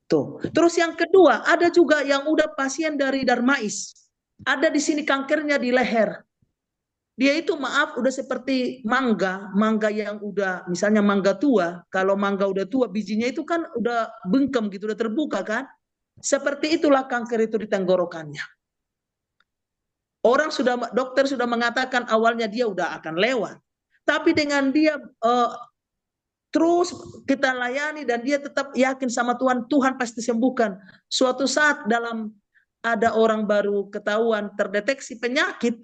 Tuh. Terus yang kedua, ada juga yang udah pasien dari Darmais. Ada di sini kankernya di leher. Dia itu maaf udah seperti mangga yang udah misalnya mangga tua. Kalau mangga udah tua bijinya itu kan udah bengkem gitu, udah terbuka kan. Seperti itulah kanker itu di tenggorokannya. Dokter sudah mengatakan awalnya dia udah akan lewat. Tapi dengan dia terus kita layani dan dia tetap yakin sama Tuhan, Tuhan pasti sembuhkan. Suatu saat ada orang baru ketahuan terdeteksi penyakit,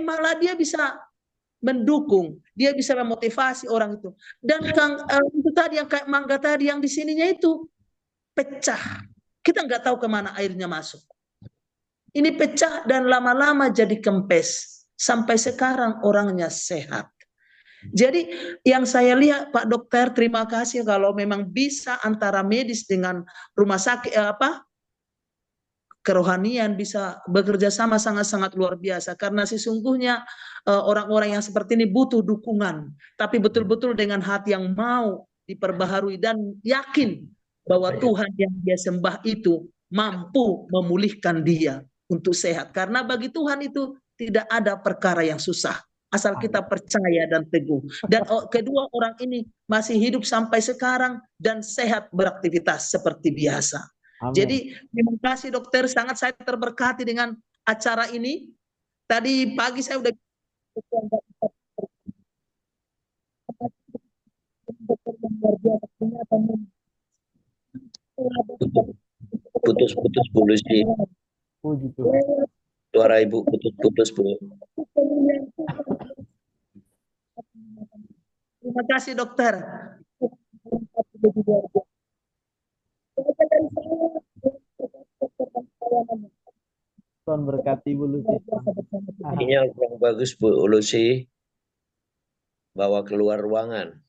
malah dia bisa mendukung, dia bisa memotivasi orang itu. Dan itu tadi yang kayak mangga tadi yang di sininya itu pecah. Kita nggak tahu kemana airnya masuk. Ini pecah dan lama-lama jadi kempes. Sampai sekarang orangnya sehat. Jadi yang saya lihat Pak Dokter, terima kasih kalau memang bisa antara medis dengan rumah sakit kerohanian bisa bekerja sama sangat-sangat luar biasa, karena sesungguhnya orang-orang yang seperti ini butuh dukungan, tapi betul-betul dengan hati yang mau diperbaharui dan yakin bahwa Tuhan yang dia sembah itu mampu memulihkan dia untuk sehat, karena bagi Tuhan itu tidak ada perkara yang susah asal kita percaya dan teguh. Dan kedua orang ini masih hidup sampai sekarang dan sehat beraktivitas seperti biasa. Amin. Jadi terima kasih dokter, sangat saya terberkati dengan acara ini. Tadi pagi saya udah putus polisi. Suara ibu putus Bu. Terima kasih dokter. Tuhan berkati Bu Lucy. Sinyal yang bagus Bu Lucy. Bawa keluar ruangan.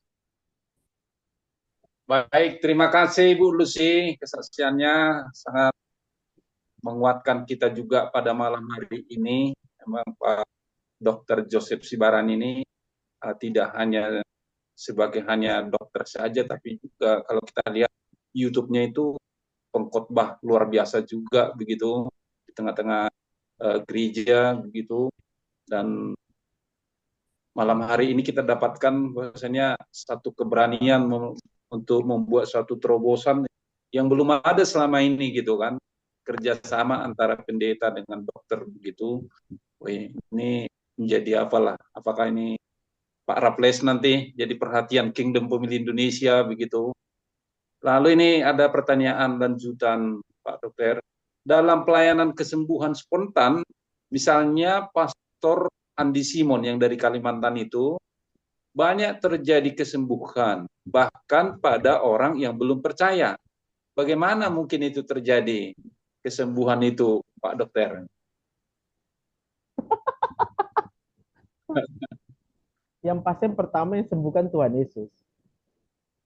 Baik, terima kasih Bu Lucy, kesaksiannya sangat menguatkan kita juga pada malam hari ini. Memang Pak Dr. Joseph Sibaran ini tidak hanya sebagai dokter saja, tapi juga kalau kita lihat YouTube-nya itu pengkhotbah luar biasa juga begitu di tengah-tengah gereja begitu. Dan malam hari ini kita dapatkan bahwasanya satu keberanian untuk membuat suatu terobosan yang belum ada selama ini gitu kan, kerjasama antara pendeta dengan dokter begitu. Ini menjadi apakah ini Pak Raples nanti jadi perhatian Kingdom Pemilih Indonesia begitu. Lalu ini ada pertanyaan lanjutan Pak Dokter. Dalam pelayanan kesembuhan spontan Misalnya Pastor Andi Simon yang dari Kalimantan itu, banyak terjadi kesembuhan, bahkan pada orang yang belum percaya. Bagaimana mungkin itu terjadi, kesembuhan itu, Pak Dokter? Yang pasti yang pertama yang sembuhkan Tuhan Yesus.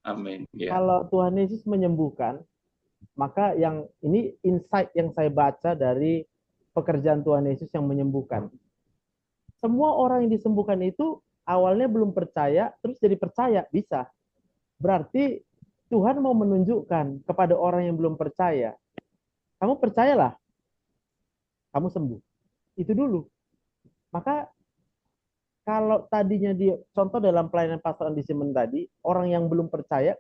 Amin. Ya. Kalau Tuhan Yesus menyembuhkan, maka yang ini insight yang saya baca dari pekerjaan Tuhan Yesus yang menyembuhkan. Semua orang yang disembuhkan itu awalnya belum percaya, terus jadi percaya, bisa. Berarti Tuhan mau menunjukkan kepada orang yang belum percaya, kamu percayalah, kamu sembuh. Itu dulu. Maka kalau tadinya dia, contoh dalam pelayanan Pastor Andi Simon tadi, orang yang belum percaya,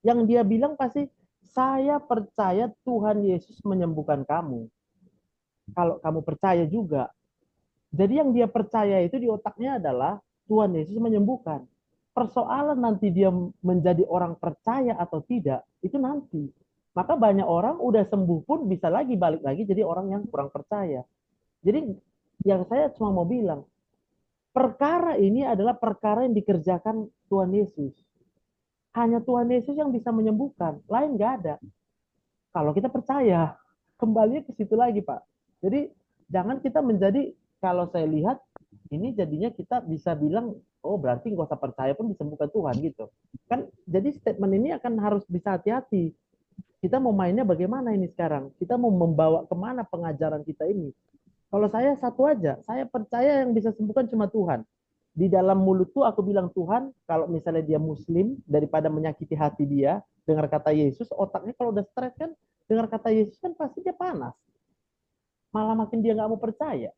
yang dia bilang pasti, saya percaya Tuhan Yesus menyembuhkan kamu. Kalau kamu percaya juga. Jadi yang dia percaya itu di otaknya adalah Tuhan Yesus menyembuhkan. Persoalan nanti dia menjadi orang percaya atau tidak, itu nanti. Maka banyak orang udah sembuh pun bisa lagi balik lagi jadi orang yang kurang percaya. Jadi yang saya cuma mau bilang, perkara ini adalah perkara yang dikerjakan Tuhan Yesus. Hanya Tuhan Yesus yang bisa menyembuhkan, lain nggak ada. Kalau kita percaya, kembali ke situ lagi, Pak. Jadi jangan kita menjadi, kalau saya lihat, ini jadinya kita bisa bilang, oh berarti nggak usah percaya pun disembuhkan Tuhan gitu. Kan jadi statement ini akan harus bisa hati-hati. Kita mau mainnya bagaimana ini sekarang? Kita mau membawa kemana pengajaran kita ini? Kalau saya satu aja, saya percaya yang bisa sembuhkan cuma Tuhan. Di dalam mulut tuh aku bilang Tuhan, kalau misalnya dia Muslim, daripada menyakiti hati dia, dengar kata Yesus, otaknya kalau udah stres kan, dengar kata Yesus kan pasti dia panas. Malah makin dia nggak mau percaya.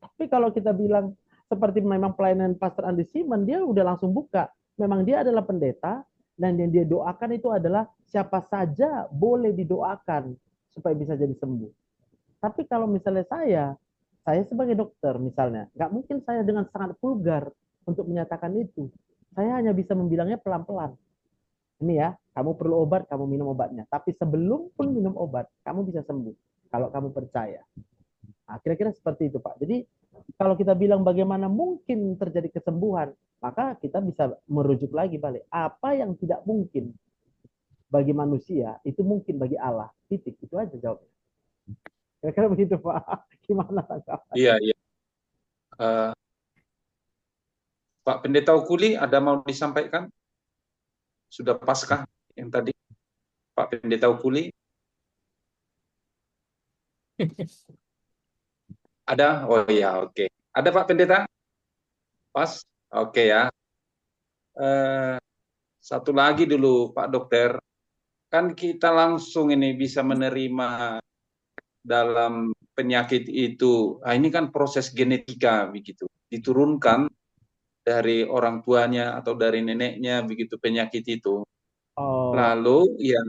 Tapi kalau kita bilang seperti memang pelayanan Pastor Andi Simon, dia udah langsung buka. Memang dia adalah pendeta, dan yang dia doakan itu adalah siapa saja boleh didoakan supaya bisa jadi sembuh. Tapi kalau misalnya saya sebagai dokter misalnya, nggak mungkin saya dengan sangat vulgar untuk menyatakan itu. Saya hanya bisa membilangnya pelan-pelan. Ini ya, kamu perlu obat, kamu minum obatnya. Tapi sebelum pun minum obat, kamu bisa sembuh. Kalau kamu percaya. Nah, kira-kira seperti itu, Pak. Jadi, kalau kita bilang bagaimana mungkin terjadi kesembuhan, maka kita bisa merujuk lagi balik. Apa yang tidak mungkin bagi manusia, itu mungkin bagi Allah. Titik. Itu aja jawabnya. Kira-kira begitu, Pak. Gimana tanggapan? Iya, iya. Pak Pendeta Ukuli, ada mau disampaikan? Sudah paskah yang tadi? Pak Pendeta Ukuli? Ada? Oh iya, oke. Ada Pak Pendeta? Pas? Oke ya. Satu lagi dulu Pak Dokter. Kan kita langsung ini bisa menerima dalam penyakit itu. Nah, ini kan proses genetika begitu. Diturunkan dari orang tuanya atau dari neneknya begitu penyakit itu. Lalu ya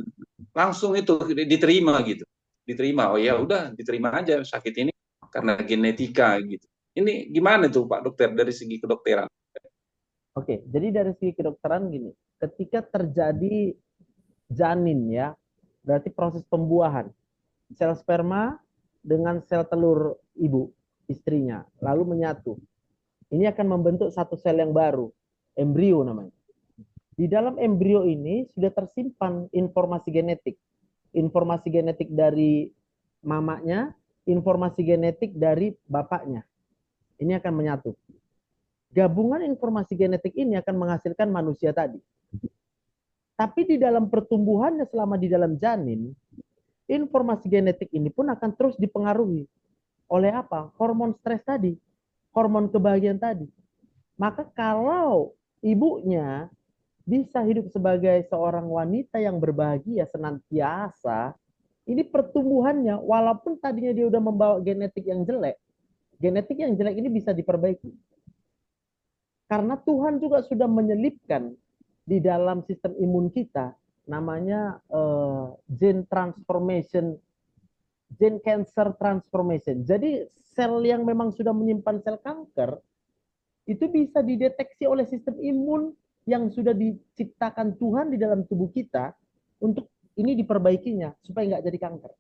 langsung itu diterima gitu. Diterima. Oh ya udah diterima aja sakit ini karena genetika gitu. Ini gimana tuh Pak Dokter dari segi kedokteran? Oke, jadi dari segi kedokteran gini, ketika terjadi janin ya, berarti proses pembuahan. Sel sperma dengan sel telur ibu, istrinya, lalu menyatu. Ini akan membentuk satu sel yang baru, embrio namanya. Di dalam embrio ini sudah tersimpan informasi genetik. Informasi genetik dari mamanya, informasi genetik dari bapaknya. Ini akan menyatu. Gabungan informasi genetik ini akan menghasilkan manusia tadi. Tapi di dalam pertumbuhannya selama di dalam janin, informasi genetik ini pun akan terus dipengaruhi oleh apa? Hormon stres tadi, hormon kebahagiaan tadi. Maka kalau ibunya bisa hidup sebagai seorang wanita yang berbahagia senantiasa, ini pertumbuhannya walaupun tadinya dia udah membawa genetik yang jelek ini bisa diperbaiki. Karena Tuhan juga sudah menyelipkan di dalam sistem imun kita namanya gene transformation, gene cancer transformation. Jadi sel yang memang sudah menyimpan sel kanker itu bisa dideteksi oleh sistem imun yang sudah diciptakan Tuhan di dalam tubuh kita untuk ini diperbaikinya supaya nggak jadi kanker.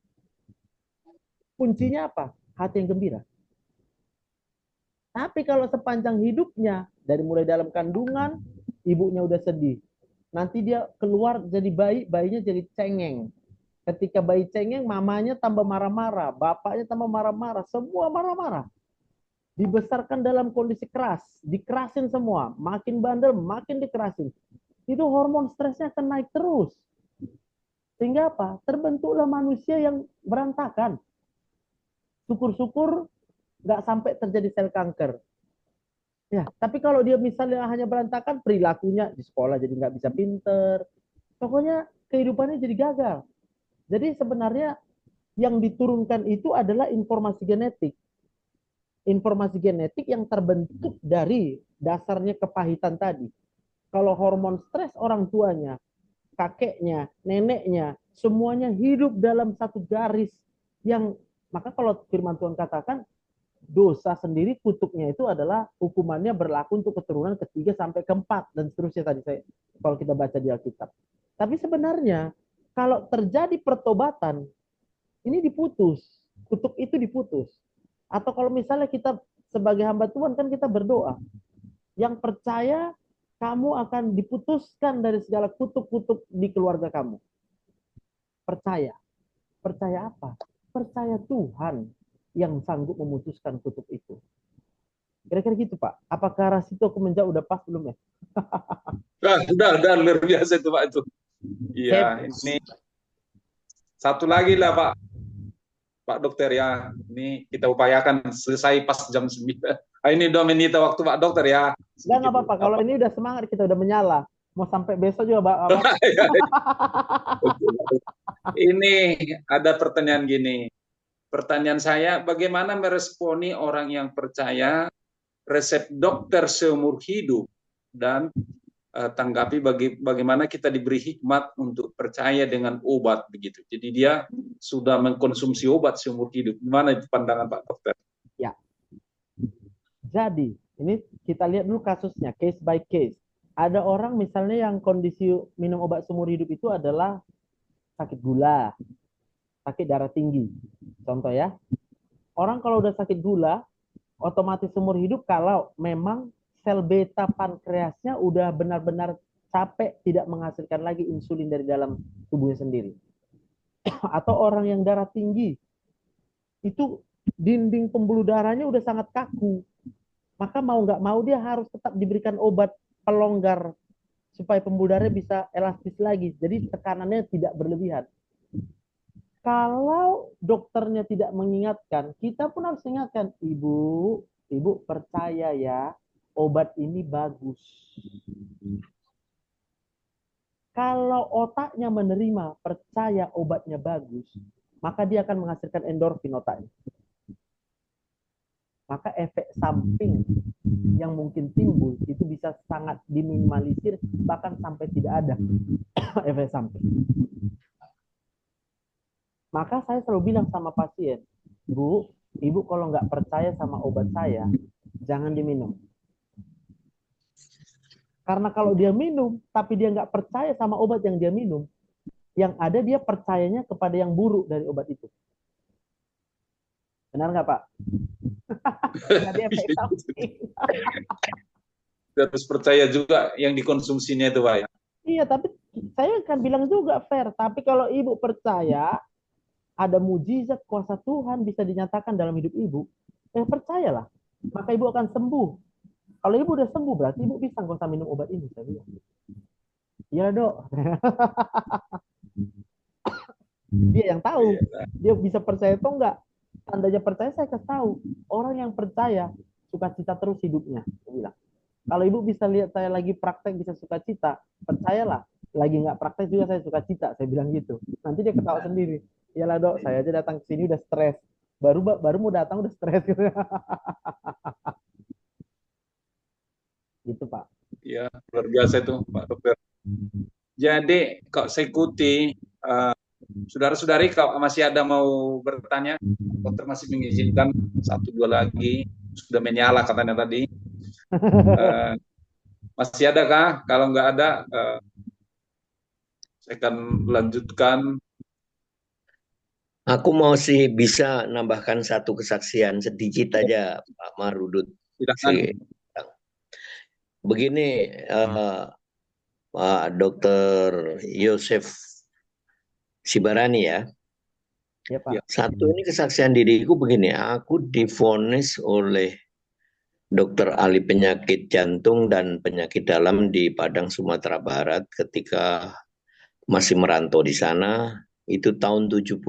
Kuncinya apa? hati yang gembira. Tapi kalau sepanjang hidupnya, dari mulai dalam kandungan, ibunya udah sedih. Nanti dia keluar jadi bayi, bayinya jadi cengeng. Ketika bayi cengeng, mamanya tambah marah-marah, bapaknya tambah marah-marah, semua marah-marah. Dibesarkan dalam kondisi keras, dikerasin semua, makin bandel, makin dikerasin. Itu hormon stresnya akan naik terus. Sehingga apa? Terbentuklah manusia yang berantakan. Syukur-syukur nggak sampai terjadi sel kanker. Ya, tapi kalau dia misalnya hanya berantakan, perilakunya di sekolah jadi nggak bisa pinter. Pokoknya kehidupannya jadi gagal. Jadi sebenarnya yang diturunkan itu adalah informasi genetik. Informasi genetik yang terbentuk dari dasarnya kepahitan tadi. Kalau hormon stres orang tuanya, kakeknya, neneknya, semuanya hidup dalam satu garis yang, maka kalau firman Tuhan katakan, dosa sendiri kutuknya itu adalah hukumannya berlaku untuk keturunan ketiga sampai keempat dan seterusnya tadi saya kalau kita baca di Alkitab. Tapi sebenarnya kalau terjadi pertobatan ini diputus, kutuk itu diputus. Atau kalau misalnya kita sebagai hamba Tuhan kan kita berdoa, yang percaya kamu akan diputuskan dari segala kutuk-kutuk di keluarga kamu. Percaya. Percaya apa? Percaya Tuhan yang sanggup memutuskan kutuk itu. Kira-kira gitu, Pak. Apakah Rasito Kemenja udah pas belum ya? Udah luar biasa itu Pak itu. Iya, ini satu lagi lah Pak Dokter ya. Ini kita upayakan selesai pas jam 9. Ini 2 menit waktu Pak Dokter ya. Nggak apa-apa. Kalau ini udah semangat, kita udah menyala. Mau sampai besok juga, Pak. Ini ada pertanyaan gini. Pertanyaan saya, bagaimana meresponi orang yang percaya resep dokter seumur hidup dan tanggapi bagaimana kita diberi hikmat untuk percaya dengan obat begitu. Jadi dia sudah mengkonsumsi obat seumur hidup. Gimana pandangan Pak Dokter? Ya. Jadi, ini kita lihat dulu kasusnya, case by case. Ada orang misalnya yang kondisi minum obat seumur hidup itu adalah sakit gula, sakit darah tinggi. Contoh ya, orang kalau udah sakit gula, otomatis seumur hidup kalau memang sel beta pankreasnya udah benar-benar capek, tidak menghasilkan lagi insulin dari dalam tubuhnya sendiri. Atau orang yang darah tinggi, itu dinding pembuluh darahnya udah sangat kaku. Maka mau nggak mau dia harus tetap diberikan obat pelonggar supaya pembuluh darahnya bisa elastis lagi. Jadi tekanannya tidak berlebihan. Kalau dokternya tidak mengingatkan, kita pun harus ingatkan, ibu percaya ya, obat ini bagus. Kalau otaknya menerima, percaya obatnya bagus, maka dia akan menghasilkan endorfin otaknya. Maka efek samping yang mungkin timbul itu bisa sangat diminimalisir, bahkan sampai tidak ada efek samping. Maka saya selalu bilang sama pasien, ibu kalau nggak percaya sama obat saya, jangan diminum. Karena kalau dia minum, tapi dia nggak percaya sama obat yang dia minum, yang ada dia percayanya kepada yang buruk dari obat itu. Benar nggak, Pak? Jadi efek samping. Harus percaya juga yang dikonsumsinya itu Pak. Iya, tapi saya akan bilang juga fair. Tapi kalau ibu percaya, ada mujizat kuasa Tuhan bisa dinyatakan dalam hidup ibu, percayalah, maka ibu akan sembuh. Kalau ibu udah sembuh, berarti ibu bisa nggak usah minum obat ini, saya bilang. Iya dok. Dia yang tahu, dia bisa percaya atau enggak. Tandanya percaya saya kasih tahu. Orang yang percaya sukacita terus hidupnya, saya bilang. Kalau ibu bisa lihat saya lagi praktek bisa sukacita, percayalah. Lagi nggak praktek juga saya sukacita, saya bilang gitu. Nanti dia ketawa sendiri. Iyalah dok, saya aja datang ke sini udah stres. Baru mau datang udah stres. Gitu Pak. Ya, luar biasa itu Pak Dokter. Jadi kalau saya ikuti, saudara-saudari kalau masih ada mau bertanya, dokter masih mengizinkan 1-2 lagi, sudah menyala katanya tadi. Masih ada kah? Kalau nggak ada, saya akan lanjutkan. Aku mau sih bisa nambahkan satu kesaksian sedikit aja, Pak Marudut. Silakan. Begini, Pak Dokter Yosef Sibarani ya. Ya Pak. Satu ini kesaksian diriku begini, aku divonis oleh dokter ahli penyakit jantung dan penyakit dalam di Padang, Sumatera Barat ketika masih merantau di sana. Itu tahun 73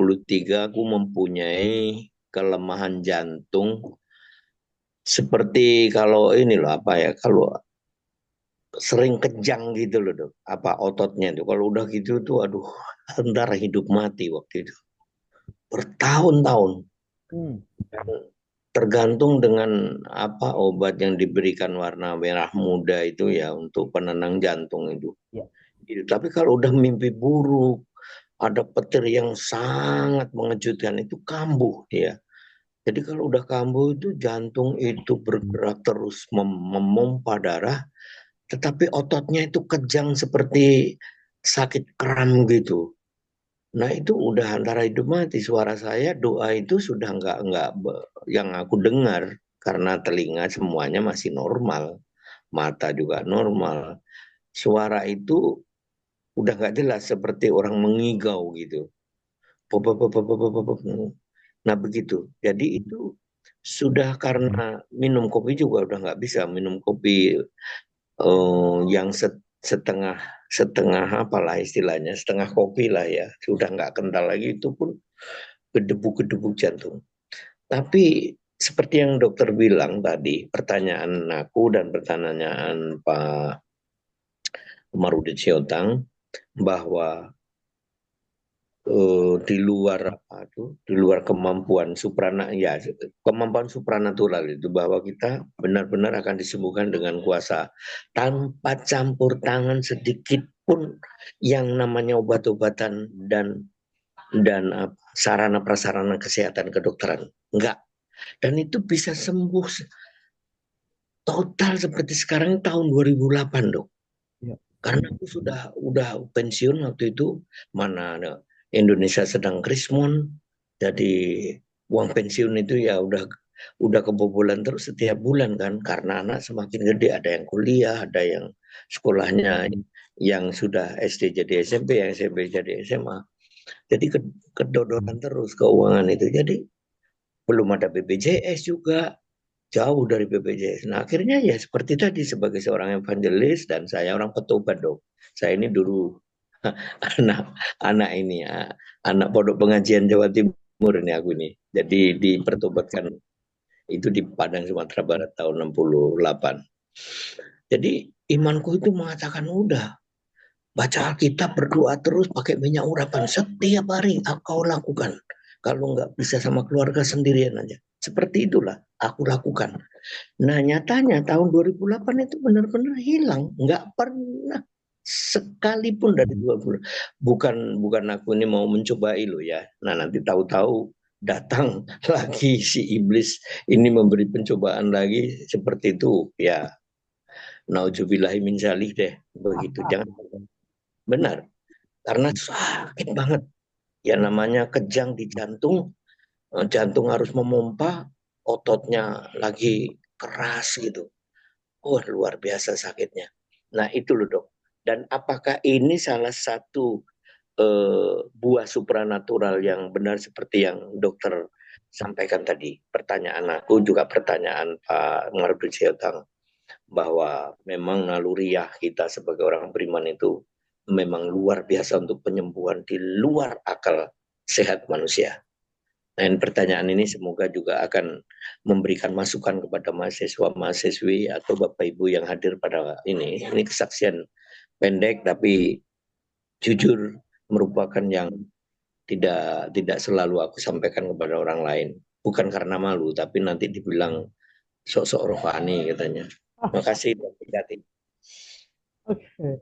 aku mempunyai kelemahan jantung seperti kalau ini loh apa ya, kalau sering kejang gitu loh dok, apa ototnya tuh kalau udah gitu tuh aduh antara hidup mati waktu itu bertahun-tahun. Tergantung dengan apa obat yang diberikan warna merah muda itu ya untuk penenang jantung itu. Ya. Tapi kalau udah mimpi buruk, ada petir yang sangat mengejutkan itu kambuh ya. Jadi kalau udah kambuh itu jantung itu bergerak terus memompa darah, tetapi ototnya itu kejang seperti sakit kram gitu. Nah itu udah antara hidup mati. Suara saya doa itu sudah nggak yang aku dengar karena telinga semuanya masih normal, mata juga normal. Suara itu udah nggak jelas seperti orang mengigau gitu. Pop, pop, pop, pop, pop, pop, pop. Nah begitu. Jadi itu sudah karena minum kopi juga udah nggak bisa minum kopi yang setengah setengah apalah istilahnya setengah kopi lah ya sudah nggak kental lagi itu pun gedebuk-gedebuk jantung. Tapi seperti yang dokter bilang tadi, pertanyaan aku dan pertanyaan Pak Marudin Siotang bahwa di luar apa tuh, di luar kemampuan kemampuan supranatural itu bahwa kita benar-benar akan disembuhkan dengan kuasa tanpa campur tangan sedikit pun yang namanya obat-obatan dan sarana prasarana kesehatan kedokteran. Enggak. Dan itu bisa sembuh total seperti sekarang tahun 2008, Dok. Ya. Karena aku udah pensiun waktu itu, mana Indonesia sedang krismon, jadi uang pensiun itu ya udah kebobolan terus setiap bulan kan, karena anak semakin gede, ada yang kuliah, ada yang sekolahnya yang sudah SD jadi SMP, yang SMP jadi SMA. Jadi kedodoran terus keuangan itu. Jadi belum ada BPJS juga, jauh dari BPJS. Nah akhirnya ya seperti tadi sebagai seorang evangelis dan saya orang petobat dok. Saya ini dulu anak ini ya, anak pondok pengajian Jawa Timur ini aku ini. Jadi dipertobatkan itu di Padang Sumatera Barat tahun 68. Jadi imanku itu mengatakan udah baca Alkitab, berdoa terus pakai minyak urapan setiap hari kau lakukan. Kalau nggak bisa sama keluarga sendirian aja. Seperti itulah aku lakukan. Nah nyatanya tahun 2008 itu benar-benar hilang. Nggak pernah sekalipun dari 20. Bukan aku ini mau mencobai loh ya. Nah nanti tahu-tahu datang lagi si iblis ini memberi pencobaan lagi seperti itu. Ya nauzubillahi min zalik deh. Begitu. Jangan benar. Karena sakit banget. Ya namanya kejang di jantung. Jantung harus memompa, ototnya lagi keras gitu. Wah, luar biasa sakitnya. Nah, itu loh, Dok. Dan apakah ini salah satu buah supranatural yang benar seperti yang dokter sampaikan tadi? Pertanyaan aku juga pertanyaan Pak Mardun Siotang bahwa memang naluriah kita sebagai orang beriman itu memang luar biasa untuk penyembuhan di luar akal sehat manusia. Dan pertanyaan ini semoga juga akan memberikan masukan kepada mahasiswa-mahasiswi atau Bapak Ibu yang hadir pada ini. Ini kesaksian pendek tapi jujur merupakan yang tidak selalu aku sampaikan kepada orang lain. Bukan karena malu, tapi nanti dibilang sok-sok rohani katanya. Terima kasih. Oke.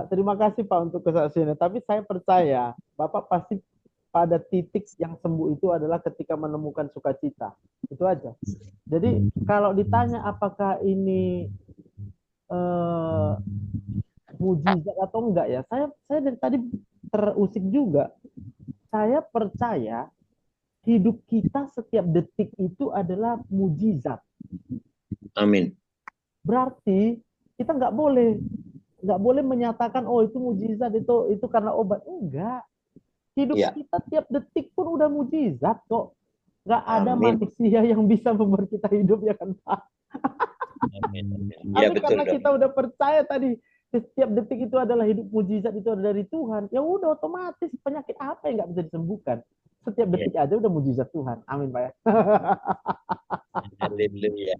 Terima kasih Pak untuk kesaksiannya. Tapi saya percaya Bapak pasti pada titik yang sembuh itu adalah ketika menemukan sukacita. Itu aja. Jadi kalau ditanya apakah ini mujizat atau enggak ya, saya dari tadi terusik juga. Saya percaya hidup kita setiap detik itu adalah mujizat. Amin. Berarti kita nggak boleh menyatakan oh itu mujizat, itu karena obat. Enggak. Hidup Ya. kita tiap detik pun udah mujizat kok. Nggak ada Amin. manusia yang bisa membuat kita hidup, ya kan Pak? Ya Tapi betul karena dong. kita udah percaya tadi setiap detik itu adalah hidup mujizat, itu ada dari Tuhan, ya udah otomatis penyakit apa yang nggak bisa disembuhkan? Setiap detik aja udah mujizat Tuhan. Amin Pak ya. Haleluya.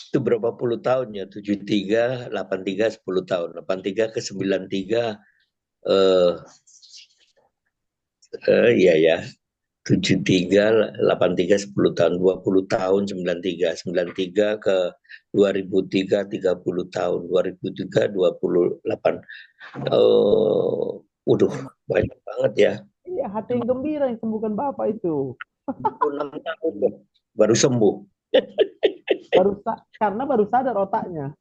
Itu berapa puluh tahun ya? 73, 83, 10 tahun. 83 ke 93, iya ya. 73, 83, 10 tahun, 20 tahun, 93. 93 ke 2003, 30 tahun, 2003, 28. Waduh, banyak banget ya. Iya, hati yang gembira yang sembuhkan Bapak itu. 6 tahun baru sembuh. Karena baru sadar otaknya.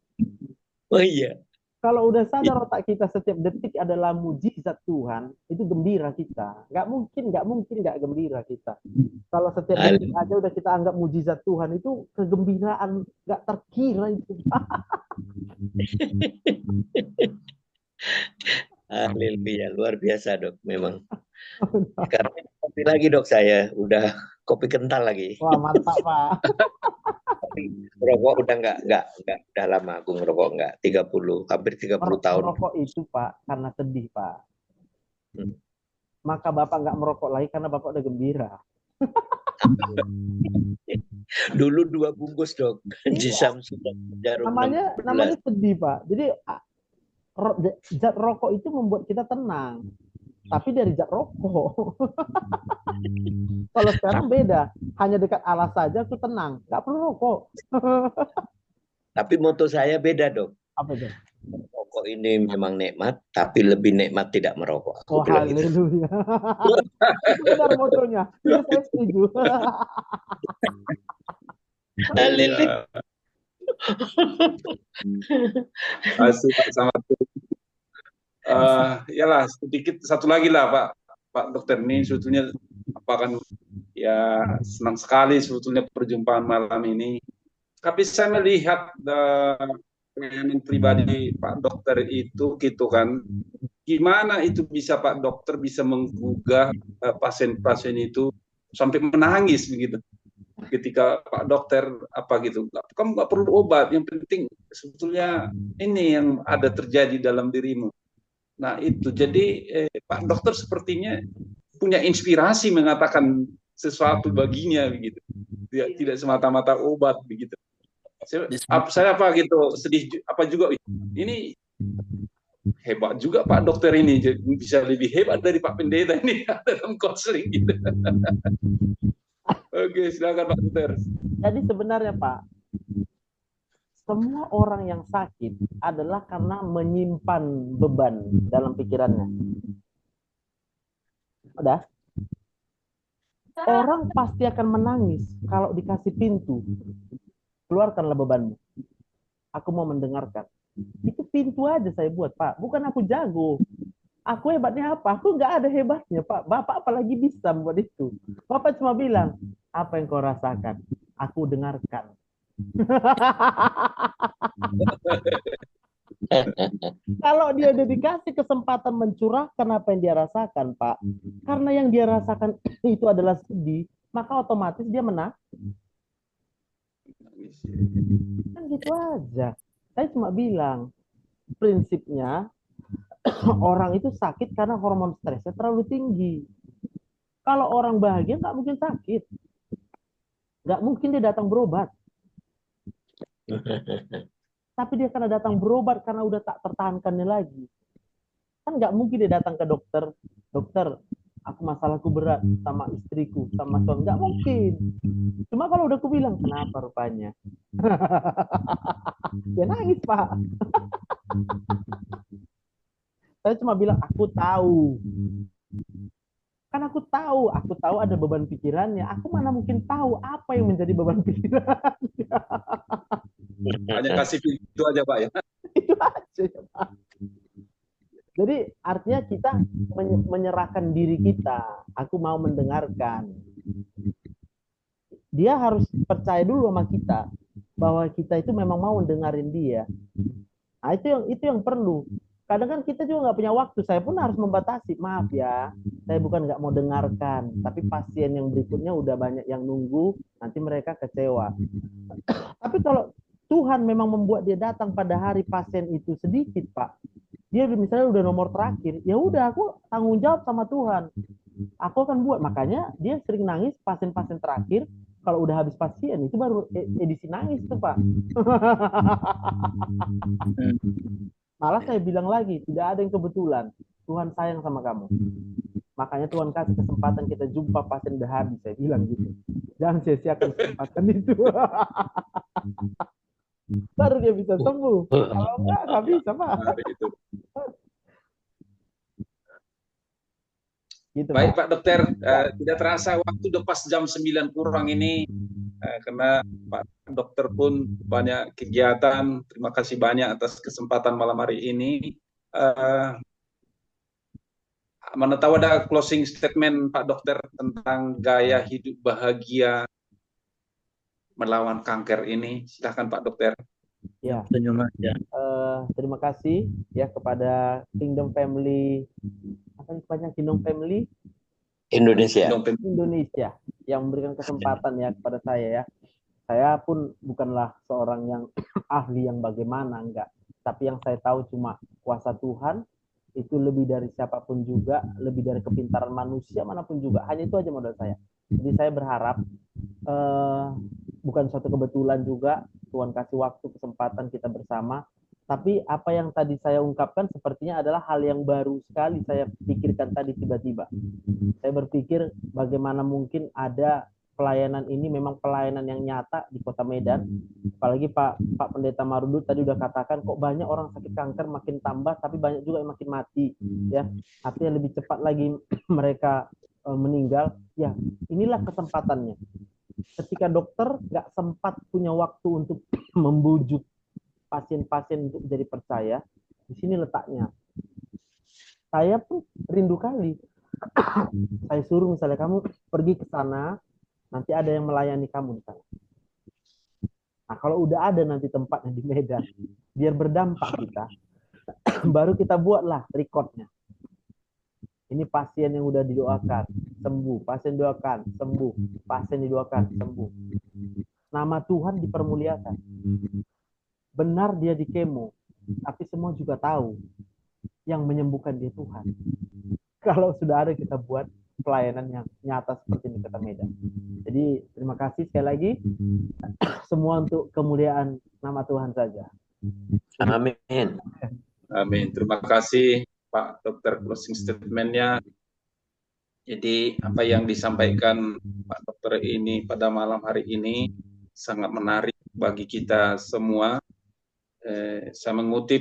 Oh iya. Kalau udah sadar otak kita setiap detik adalah mujizat Tuhan, itu gembira kita. Nggak mungkin nggak gembira kita. Kalau setiap detik aja udah kita anggap mujizat Tuhan, itu kegembiraan nggak terkira itu. Haleluya, luar biasa dok, memang. Sekarang kopi lagi dok, saya udah kopi kental lagi. Wah mantap Pak. Rokok udah nggak udah lama aku ngerokok, nggak 30, hampir 30 tahun. Merokok itu Pak karena sedih Pak. Maka Bapak nggak merokok lagi karena Bapak udah gembira. Dulu 2 bungkus dok. Iya. Jarum Namanya sedih Pak. Jadi zat rokok itu membuat kita tenang. Tapi dari zat rokok. Kalau sekarang beda. Hanya dekat alas saja aku tenang. Nggak perlu rokok. Tapi moto saya beda dok. Apa itu? Rokok ini memang nikmat, tapi lebih nikmat tidak merokok. Oh haleluya. Itu benar motonya. Itu saya setuju. Haleluya. Asik sama yalah sedikit satu lagi lah Pak Dokter, ini sebetulnya akan ya senang sekali sebetulnya perjumpaan malam ini. Tapi saya melihat pengalaman pribadi Pak Dokter itu gitu kan, gimana itu bisa Pak Dokter bisa menggugah pasien-pasien itu sampai menangis begitu. Ketika Pak Dokter apa gitu, kamu nggak perlu obat, yang penting sebetulnya ini yang ada terjadi dalam dirimu. Nah itu jadi Pak Dokter sepertinya punya inspirasi mengatakan sesuatu baginya begitu, tidak semata-mata obat begitu. Saya apa gitu sedih apa juga ini hebat juga Pak Dokter ini, bisa lebih hebat dari Pak Pendeta ini dalam konseling gitu. Oke, silakan Pak Dokter. Jadi sebenarnya Pak, semua orang yang sakit adalah karena menyimpan beban dalam pikirannya. Udah? Orang pasti akan menangis kalau dikasih pintu. Keluarkanlah bebanmu. Aku mau mendengarkan. Itu pintu aja saya buat, Pak. Bukan aku jago. Aku hebatnya apa? Aku nggak ada hebatnya, Pak. Bapak apalagi bisa membuat itu. Bapak cuma bilang, apa yang kau rasakan? Aku dengarkan. Kalau dia udah dikasih kesempatan mencurahkan apa yang dia rasakan, Pak, karena yang dia rasakan itu adalah sedih, maka otomatis dia menang. Kan gitu aja. Saya cuma bilang, prinsipnya orang itu sakit karena hormon stresnya terlalu tinggi. Kalau orang bahagia nggak mungkin sakit. Nggak mungkin dia datang berobat. Tapi dia karena datang berobat karena udah tak tertahankannya lagi. Kan nggak mungkin dia datang ke dokter, dokter, aku masalahku berat sama istriku, sama suami. Nggak mungkin. Cuma kalau udah aku bilang, kenapa rupanya? Dia nangis, Pak. Saya cuma bilang, aku tahu. Kan aku tahu ada beban pikirannya. Aku mana mungkin tahu apa yang menjadi beban pikirannya. Hanya kasih pintu aja Pak ya. Itu aja ya Pak. Jadi artinya kita menyerahkan diri kita. Aku mau mendengarkan. Dia harus percaya dulu sama kita bahwa kita itu memang mau dengerin dia. Nah, itu yang perlu. Kadang kan kita juga nggak punya waktu. Saya pun harus membatasi. Maaf ya, saya bukan nggak mau dengarkan, tapi pasien yang berikutnya udah banyak yang nunggu, nanti mereka kecewa. Tapi kalau Tuhan memang membuat dia datang pada hari pasien itu sedikit, Pak. Dia misalnya udah nomor terakhir, ya udah aku tanggung jawab sama Tuhan. Aku akan buat. Makanya dia sering nangis pasien-pasien terakhir. Kalau udah habis pasien itu baru edisi nangis tuh, Pak. Malah saya bilang lagi, tidak ada yang kebetulan. Tuhan sayang sama kamu. Makanya Tuhan kasih kesempatan kita jumpa pasien udah habis, saya bilang gitu. Jangan sia-siakan kesempatan itu. Baru dia bisa sembuh. Kalau enggak bisa, Pak. Gitu, Baik Pak. Pak Dokter, tidak terasa waktu udah pas jam 9 kurang ini, karena Pak Dokter pun banyak kegiatan. Terima kasih banyak atas kesempatan malam hari ini. Mana tahu ada closing statement Pak Dokter tentang gaya hidup bahagia melawan kanker ini. Silakan Pak Dokter. Ya. Terima kasih ya kepada Kingdom Family, apa istilahnya, Kingdom Family Indonesia yang memberikan kesempatan ya kepada saya ya. Saya pun bukanlah seorang yang ahli yang bagaimana, enggak. Tapi yang saya tahu cuma kuasa Tuhan itu lebih dari siapapun juga, lebih dari kepintaran manusia manapun juga. Hanya itu aja modal saya. Jadi saya berharap bukan suatu kebetulan juga Tuhan kasih waktu, kesempatan kita bersama. Tapi apa yang tadi saya ungkapkan sepertinya adalah hal yang baru sekali saya pikirkan tadi tiba-tiba. Saya berpikir bagaimana mungkin ada pelayanan ini memang pelayanan yang nyata di Kota Medan. Apalagi Pak Pendeta Marudut tadi udah katakan kok banyak orang sakit kanker makin tambah, tapi banyak juga yang makin mati. Ya, artinya lebih cepat lagi mereka meninggal. Ya, inilah kesempatannya. Ketika dokter nggak sempat punya waktu untuk membujuk pasien-pasien untuk jadi percaya, di sini letaknya. Saya pun rindu kali. Saya suruh misalnya kamu pergi ke sana, nanti ada yang melayani kamu di sana. Nah, kalau udah ada nanti tempatnya di Medan, biar berdampak kita, baru kita buatlah recordnya. Ini pasien yang udah didoakan, sembuh. Pasien doakan, sembuh. Pasien didoakan, sembuh. Nama Tuhan dipermuliakan. Benar dia di kemo, tapi semua juga tahu yang menyembuhkan dia Tuhan. Kalau sudah ada kita buat pelayanan yang nyata seperti ini Kota Medan. Jadi terima kasih sekali lagi. Semua untuk kemuliaan nama Tuhan saja. Amin. Amin. Terima kasih Pak Dokter closing statement-nya. Jadi apa yang disampaikan Pak Dokter ini pada malam hari ini sangat menarik bagi kita semua. Saya mengutip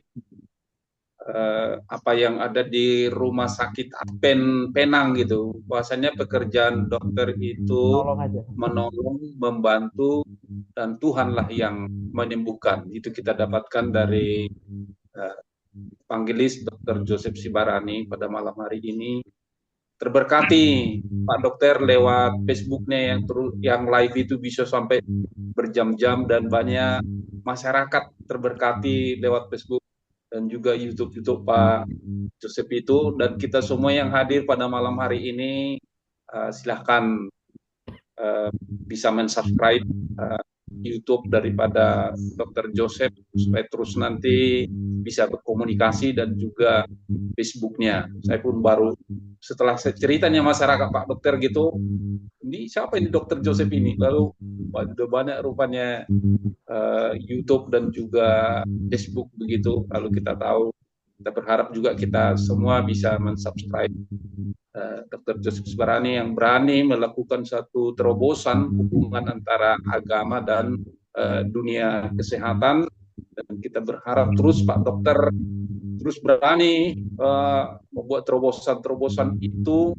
apa yang ada di rumah sakit Penang gitu. Bahwasanya pekerjaan dokter itu menolong, membantu, dan Tuhanlah yang menyembuhkan. Itu kita dapatkan dari Evangelis Dr. Joseph Sibarani pada malam hari ini. Terberkati Pak Dokter lewat Facebooknya yang live itu bisa sampai berjam-jam, dan banyak masyarakat terberkati lewat Facebook dan juga YouTube Pak Joseph itu. Dan kita semua yang hadir pada malam hari ini silahkan bisa mensubscribe YouTube daripada Dr. Joseph supaya terus nanti bisa berkomunikasi, dan juga Facebooknya. Saya pun baru setelah ceritanya masyarakat Pak Dokter gitu, ini siapa ini Dr. Joseph ini, lalu udah banyak rupanya YouTube dan juga Facebook begitu. Lalu kita tahu, kita berharap juga kita semua bisa mensubscribe Dr. Joseph Sibarani yang berani melakukan satu terobosan hubungan antara agama dan dunia kesehatan. Dan kita berharap terus Pak Dokter terus berani membuat terobosan-terobosan itu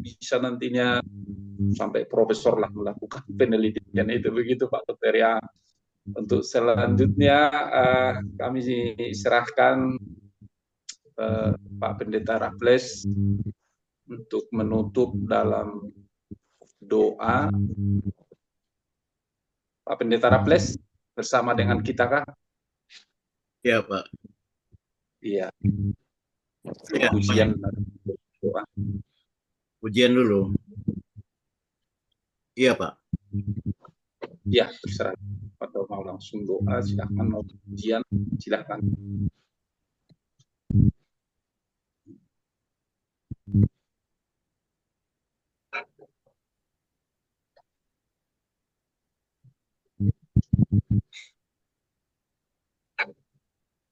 bisa nantinya sampai profesor lah melakukan penelitian itu, begitu Pak Dokter ya. Untuk selanjutnya kami serahkan Pak Pendeta Raffles untuk menutup dalam doa. Pak Pendeta Raffles bersama dengan kita kah? Ya, Pak. Iya. Ya, Pujian doa. Pujian dulu. Iya, Pak. Ya, terserah. Atau mau langsung doa, silahkan. Mau pujian, silahkan.